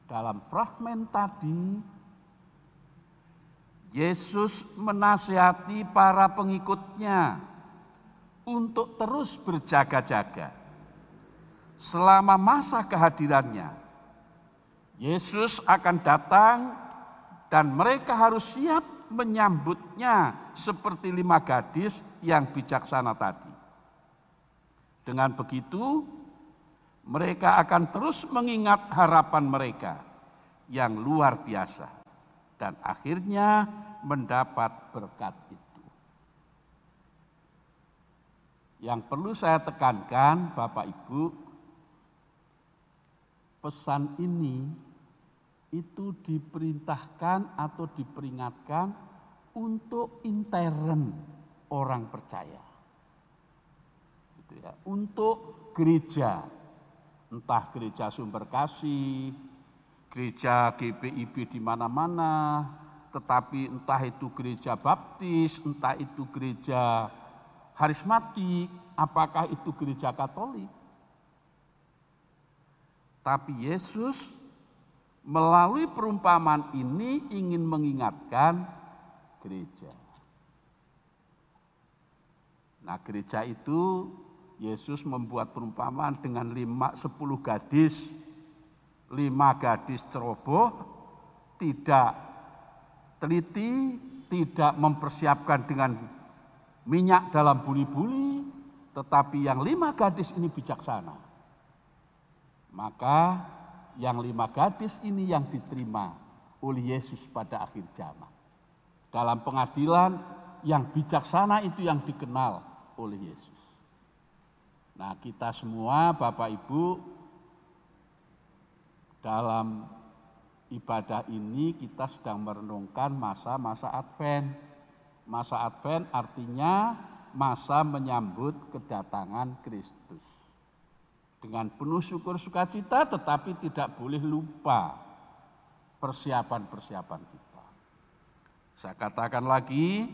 dalam fragmen tadi, Yesus menasihati para pengikutnya untuk terus berjaga-jaga. Selama masa kehadirannya, Yesus akan datang dan mereka harus siap menyambutnya seperti 5 gadis yang bijaksana tadi. Dengan begitu, mereka akan terus mengingat harapan mereka yang luar biasa dan akhirnya mendapat berkat itu. Yang perlu saya tekankan, Bapak Ibu, pesan ini itu diperintahkan atau diperingatkan untuk intern orang percaya. Gitu ya, untuk gereja. Entah gereja Sumber Kasih, gereja GPIB di mana-mana, tetapi entah itu gereja Baptis, entah itu gereja Harismatik, apakah itu gereja Katolik. Tapi Yesus melalui perumpamaan ini ingin mengingatkan gereja. Nah, gereja itu Yesus membuat perumpamaan dengan 10 gadis. 5 gadis ceroboh, tidak teliti, tidak mempersiapkan dengan minyak dalam buli-buli, tetapi yang 5 gadis ini bijaksana. Maka yang 5 gadis ini yang diterima oleh Yesus pada akhir zaman. Dalam pengadilan yang bijaksana itu yang dikenal oleh Yesus. Nah, kita semua Bapak Ibu dalam ibadah ini kita sedang merenungkan masa-masa Advent. Masa Advent artinya masa menyambut kedatangan Kristus. Dengan penuh syukur sukacita, tetapi tidak boleh lupa persiapan-persiapan kita. Saya katakan lagi,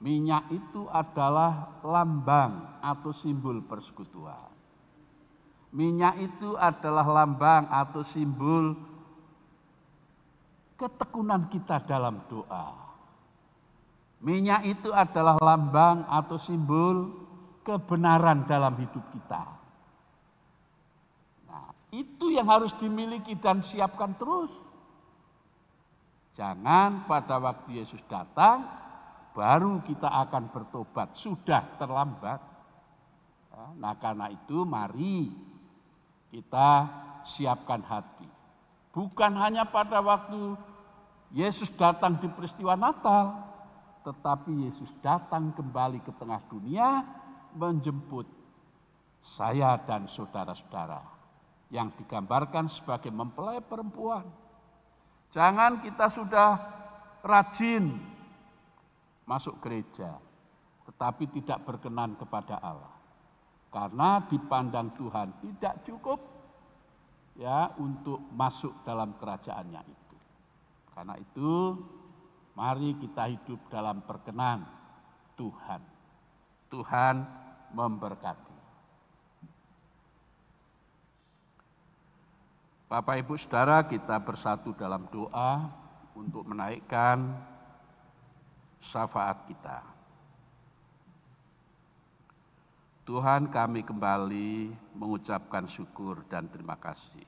minyak itu adalah lambang atau simbol persekutuan. Minyak itu adalah lambang atau simbol ketekunan kita dalam doa. Minyak itu adalah lambang atau simbol kebenaran dalam hidup kita. Nah, itu yang harus dimiliki dan siapkan terus. Jangan pada waktu Yesus datang, baru kita akan bertobat, sudah terlambat. Nah, karena itu mari kita siapkan hati. Bukan hanya pada waktu Yesus datang di peristiwa Natal, tetapi Yesus datang kembali ke tengah dunia menjemput saya dan saudara-saudara yang digambarkan sebagai mempelai perempuan. Jangan kita sudah rajin masuk gereja, tetapi tidak berkenan kepada Allah. Karena dipandang Tuhan tidak cukup ya untuk masuk dalam kerajaannya itu. Karena itu mari kita hidup dalam perkenan Tuhan. Tuhan memberkati. Bapak Ibu Saudara, kita bersatu dalam doa untuk menaikkan syafaat kita. Tuhan, kami kembali mengucapkan syukur dan terima kasih.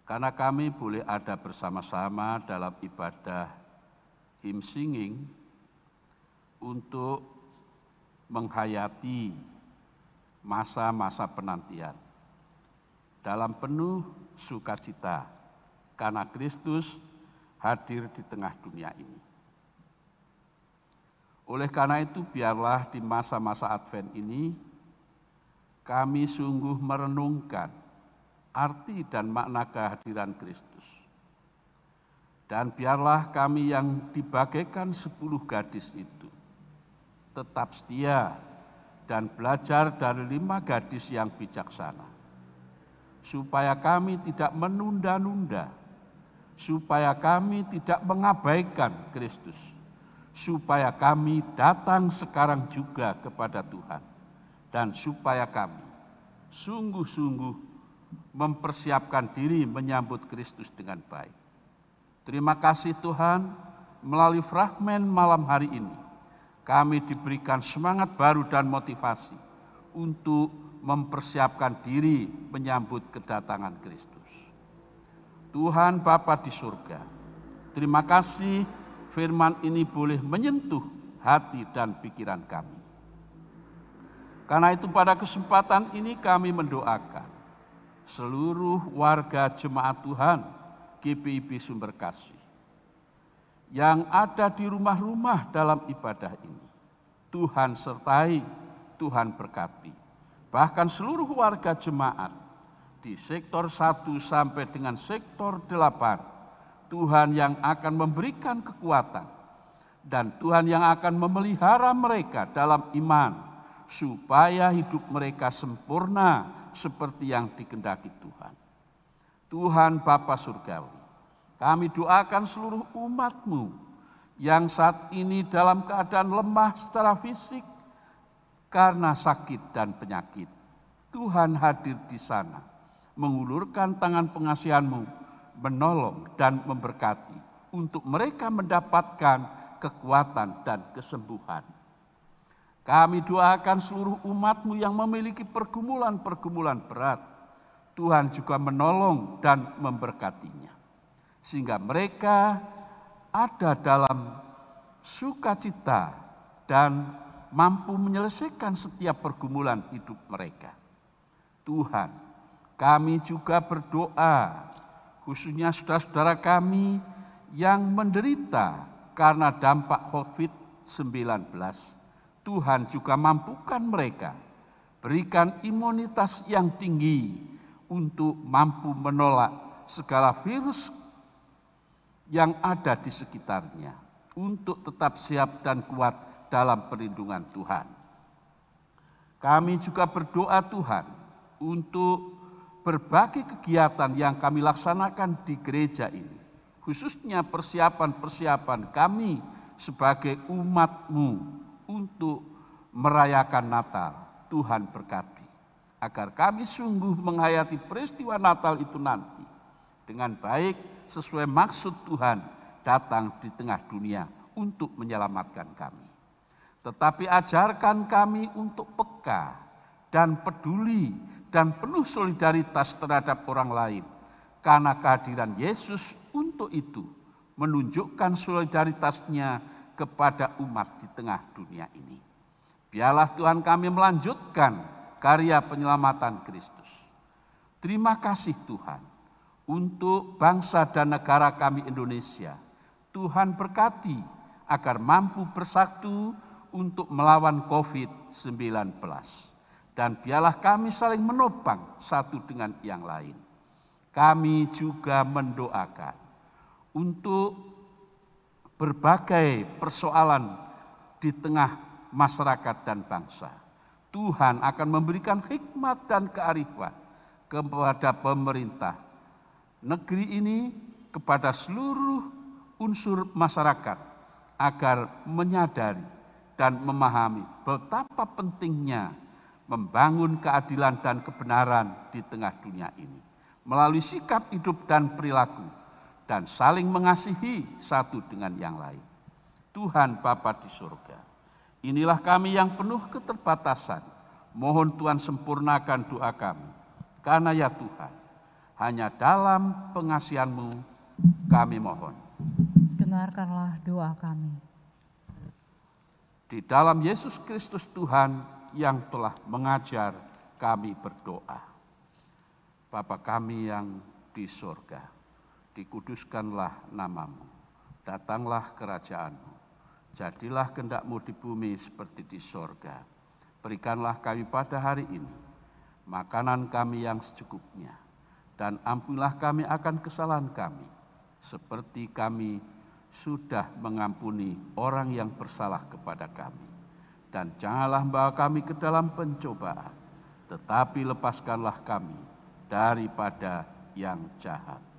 Karena kami boleh ada bersama-sama dalam ibadah hymn singing untuk menghayati masa-masa penantian dalam penuh sukacita karena Kristus hadir di tengah dunia ini. Oleh karena itu, biarlah di masa-masa Advent ini kami sungguh merenungkan arti dan makna kehadiran Kristus. Dan biarlah kami yang dibagaikan 10 gadis itu tetap setia dan belajar dari 5 gadis yang bijaksana. Supaya kami tidak menunda-nunda, supaya kami tidak mengabaikan Kristus, supaya kami datang sekarang juga kepada Tuhan, dan supaya kami sungguh-sungguh mempersiapkan diri menyambut Kristus dengan baik. Terima kasih Tuhan, melalui fragmen malam hari ini, kami diberikan semangat baru dan motivasi untuk mempersiapkan diri menyambut kedatangan Kristus. Tuhan Bapa di surga, terima kasih firman ini boleh menyentuh hati dan pikiran kami. Karena itu pada kesempatan ini kami mendoakan seluruh warga jemaat Tuhan GPIB Sumberkasih yang ada di rumah-rumah dalam ibadah ini. Tuhan sertai, Tuhan berkati. Bahkan seluruh warga jemaat di sektor 1 sampai dengan sektor 8, Tuhan yang akan memberikan kekuatan dan Tuhan yang akan memelihara mereka dalam iman supaya hidup mereka sempurna seperti yang dikehendaki Tuhan. Tuhan Bapa Surgawi, kami doakan seluruh umat-Mu yang saat ini dalam keadaan lemah secara fisik karena sakit dan penyakit. Tuhan hadir di sana, mengulurkan tangan pengasihan-Mu, menolong dan memberkati untuk mereka mendapatkan kekuatan dan kesembuhan. Kami doakan seluruh umat-Mu yang memiliki pergumulan-pergumulan berat. Tuhan juga menolong dan memberkatinya. Sehingga mereka ada dalam sukacita dan mampu menyelesaikan setiap pergumulan hidup mereka. Tuhan, kami juga berdoa, khususnya saudara-saudara kami yang menderita karena dampak COVID-19. Tuhan juga mampukan mereka Berikan imunitas yang tinggi untuk mampu menolak segala virus yang ada di sekitarnya, untuk tetap siap dan kuat dalam perlindungan Tuhan. Kami juga berdoa Tuhan untuk berbagai kegiatan yang kami laksanakan di gereja ini, khususnya persiapan-persiapan kami sebagai umat-Mu untuk merayakan Natal. Tuhan berkati, agar kami sungguh menghayati peristiwa Natal itu nanti dengan baik sesuai maksud Tuhan datang di tengah dunia untuk menyelamatkan kami. Tetapi ajarkan kami untuk peka dan peduli dan penuh solidaritas terhadap orang lain, karena kehadiran Yesus untuk itu menunjukkan solidaritasnya kepada umat di tengah dunia ini. Biarlah Tuhan kami melanjutkan karya penyelamatan Kristus. Terima kasih Tuhan untuk bangsa dan negara kami Indonesia. Tuhan berkati agar mampu bersatu untuk melawan COVID-19. Dan biarlah kami saling menopang satu dengan yang lain. Kami juga mendoakan untuk berbagai persoalan di tengah masyarakat dan bangsa. Tuhan akan memberikan hikmat dan kearifan kepada pemerintah negeri ini, kepada seluruh unsur masyarakat, agar menyadari dan memahami betapa pentingnya membangun keadilan dan kebenaran di tengah dunia ini, melalui sikap hidup dan perilaku, dan saling mengasihi satu dengan yang lain. Tuhan Bapa di surga, inilah kami yang penuh keterbatasan. Mohon Tuhan sempurnakan doa kami. Karena ya Tuhan, hanya dalam pengasihan-Mu kami mohon. Dengarkanlah doa kami. Di dalam Yesus Kristus Tuhan yang telah mengajar kami berdoa. Bapa kami yang di surga, dikuduskanlah nama-Mu. Datanglah kerajaan-Mu. Jadilah kehendak-Mu di bumi seperti di sorga. Berikanlah kami pada hari ini makanan kami yang secukupnya. Dan ampunilah kami akan kesalahan kami, seperti kami sudah mengampuni orang yang bersalah kepada kami. Dan janganlah membawa kami ke dalam pencobaan, tetapi lepaskanlah kami daripada yang jahat.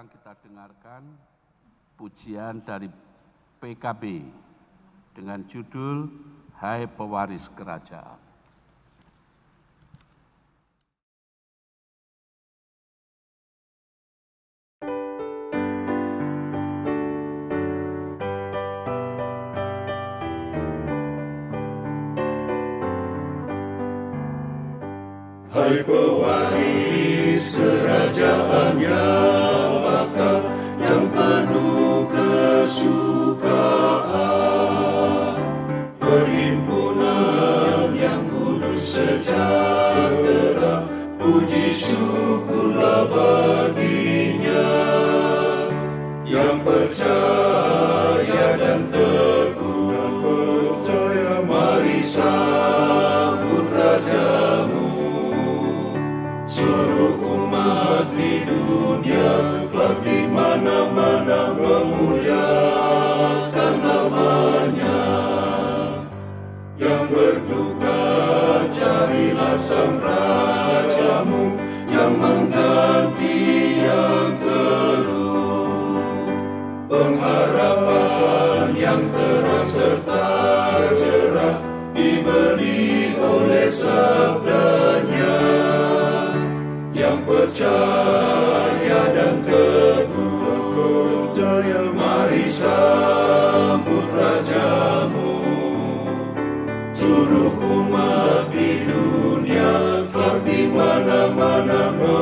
Kita dengarkan pujian dari PKB dengan judul Hai Pewaris Kerajaan. Hai pewaris kerajaan yang bakal, yang penuh kesukaan, perhimpunan yang kudus sejahtera, puji syukurlah baginya, yang percaya dan teguh, mari sambut Raja-Mu. Seluruh umat di dunia, kelak di mana-mana memuliakan nama-Nya. Yang berduka carilah Sang Raja-Mu, yang mengganti yang teduh. Pengharapan yang terang serta cerah diberi oleh sabda-Nya. Yang percaya dan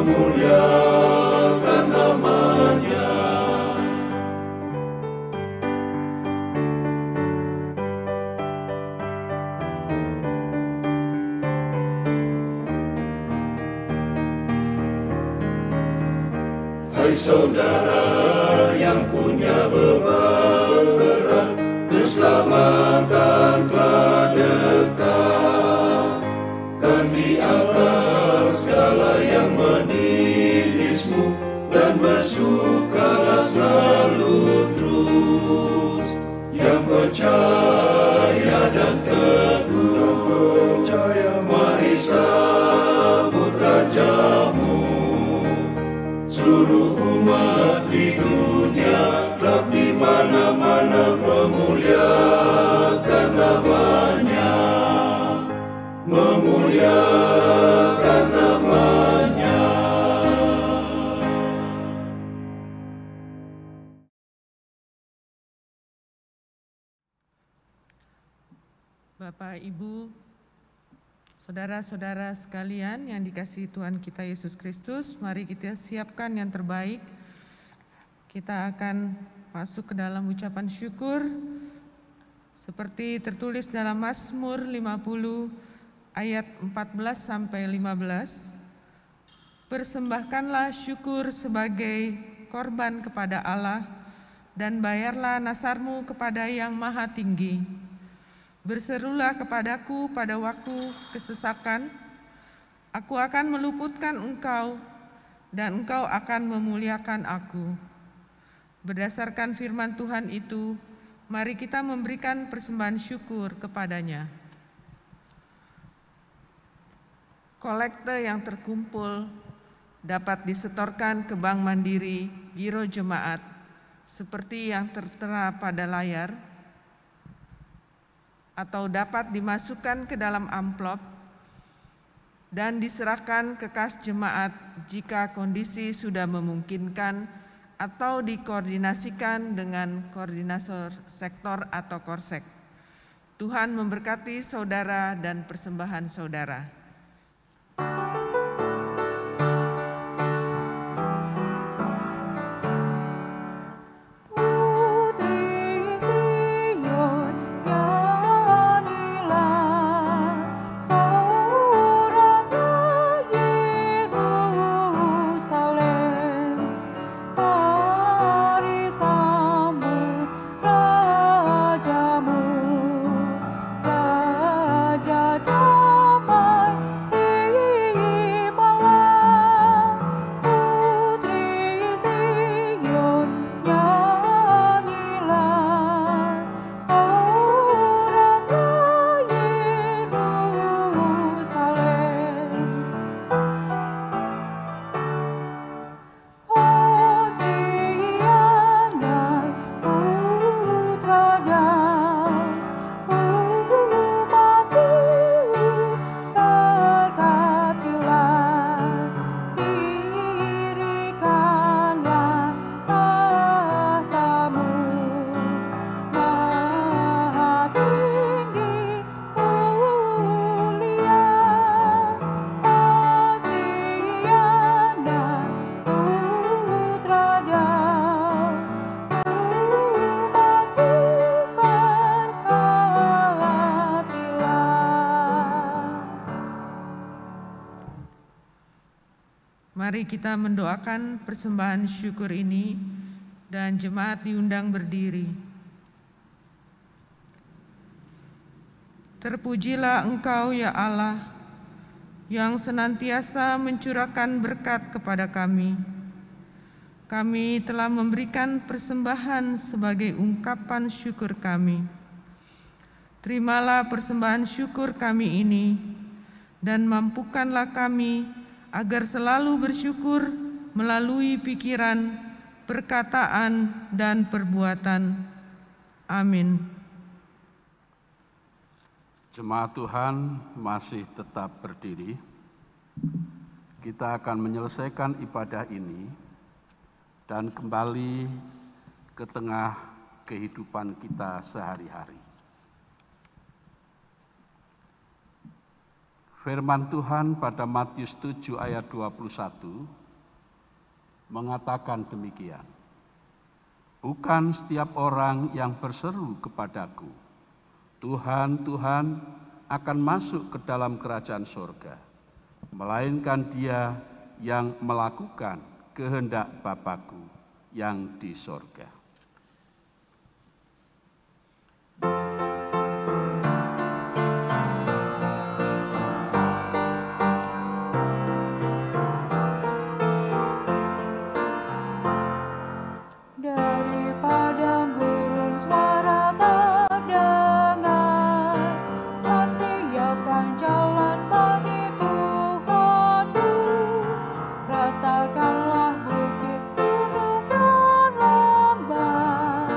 memuliakan nama-Nya. Hai saudara yang punya beban berat, keselamatan telah dekat. Kan di atas segala yang menindismu, dan bersukalah selalu terus. Yang percaya dan teguh, mari sambut Rajamu. Seluruh umat di dunia, kelak di mana-mana memuliakan nama-Nya, memuliakan nama-Nya. Bapak, Ibu, saudara-saudara sekalian yang dikasihi Tuhan kita Yesus Kristus, mari kita siapkan yang terbaik. Kita akan masuk ke dalam ucapan syukur seperti tertulis dalam Mazmur 50 ayat 14 sampai 15. Persembahkanlah syukur sebagai korban kepada Allah dan bayarlah nasarmu kepada Yang Maha Tinggi. Berserulah kepadaku pada waktu kesesakan, aku akan meluputkan engkau dan engkau akan memuliakan aku. Berdasarkan firman Tuhan itu, mari kita memberikan persembahan syukur kepada-Nya. Kolekte yang terkumpul dapat disetorkan ke Bank Mandiri Giro Jemaat seperti yang tertera pada layar, atau dapat dimasukkan ke dalam amplop dan diserahkan ke kas jemaat jika kondisi sudah memungkinkan, atau dikoordinasikan dengan koordinator sektor atau korsek. Tuhan memberkati saudara dan persembahan saudara. Mari kita mendoakan persembahan syukur ini dan jemaat diundang berdiri. Terpujilah Engkau ya Allah, yang senantiasa mencurahkan berkat kepada kami. Kami telah memberikan persembahan sebagai ungkapan syukur kami. Terimalah persembahan syukur kami ini, dan mampukanlah kami agar selalu bersyukur melalui pikiran, perkataan, dan perbuatan. Amin. Jemaat Tuhan masih tetap berdiri. Kita akan menyelesaikan ibadah ini dan kembali ke tengah kehidupan kita sehari-hari. Firman Tuhan pada Matius 7 ayat 21 mengatakan demikian. Bukan setiap orang yang berseru kepadaku, Tuhan, Tuhan, akan masuk ke dalam kerajaan surga, melainkan dia yang melakukan kehendak Bapa-Ku yang di surga. Dari padang gurun suara terdengar, persiapkan jalan bagi Tuhanmu. Ratakanlah bukit, gunung dan lembah,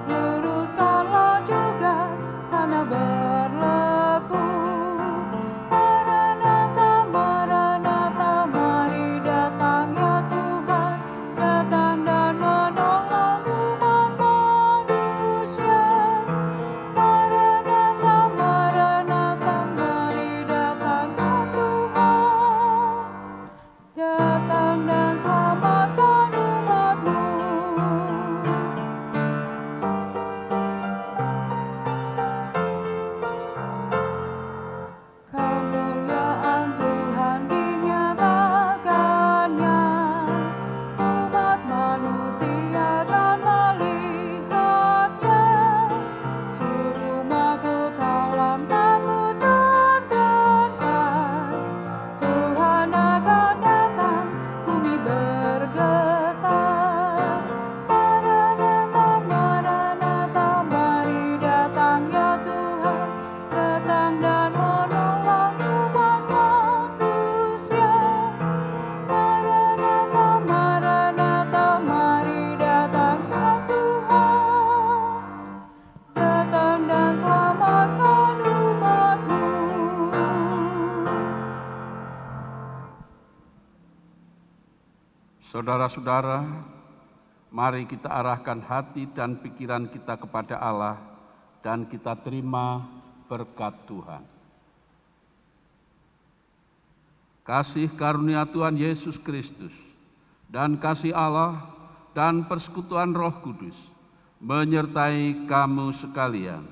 luruskanlah juga tanah berlekuk. Maranatha, Maranatha, mari datang ya Tuhan, datang dan menolong umat manusia. Maranatha, Maranatha, mari datang ya Tuhan, datang dan selamatkan umat-Mu. Kemuliaan Tuhan dinyatakannya, umat manusia akan melihatnya. Seluruh makhluk alam takut dan gentar, Tuhan akan datang, bumi bergetar. Maranatha, Maranatha, mari datang ya Tuhan, datang dan menolong umat manusia. Maranatha, Maranatha, mari datang ya Tuhan, datang dan selamatkan umat-Mu. Saudara-saudara, mari kita arahkan hati dan pikiran kita kepada Allah dan kita terima berkat Tuhan. Kasih karunia Tuhan Yesus Kristus dan kasih Allah dan persekutuan Roh Kudus menyertai kamu sekalian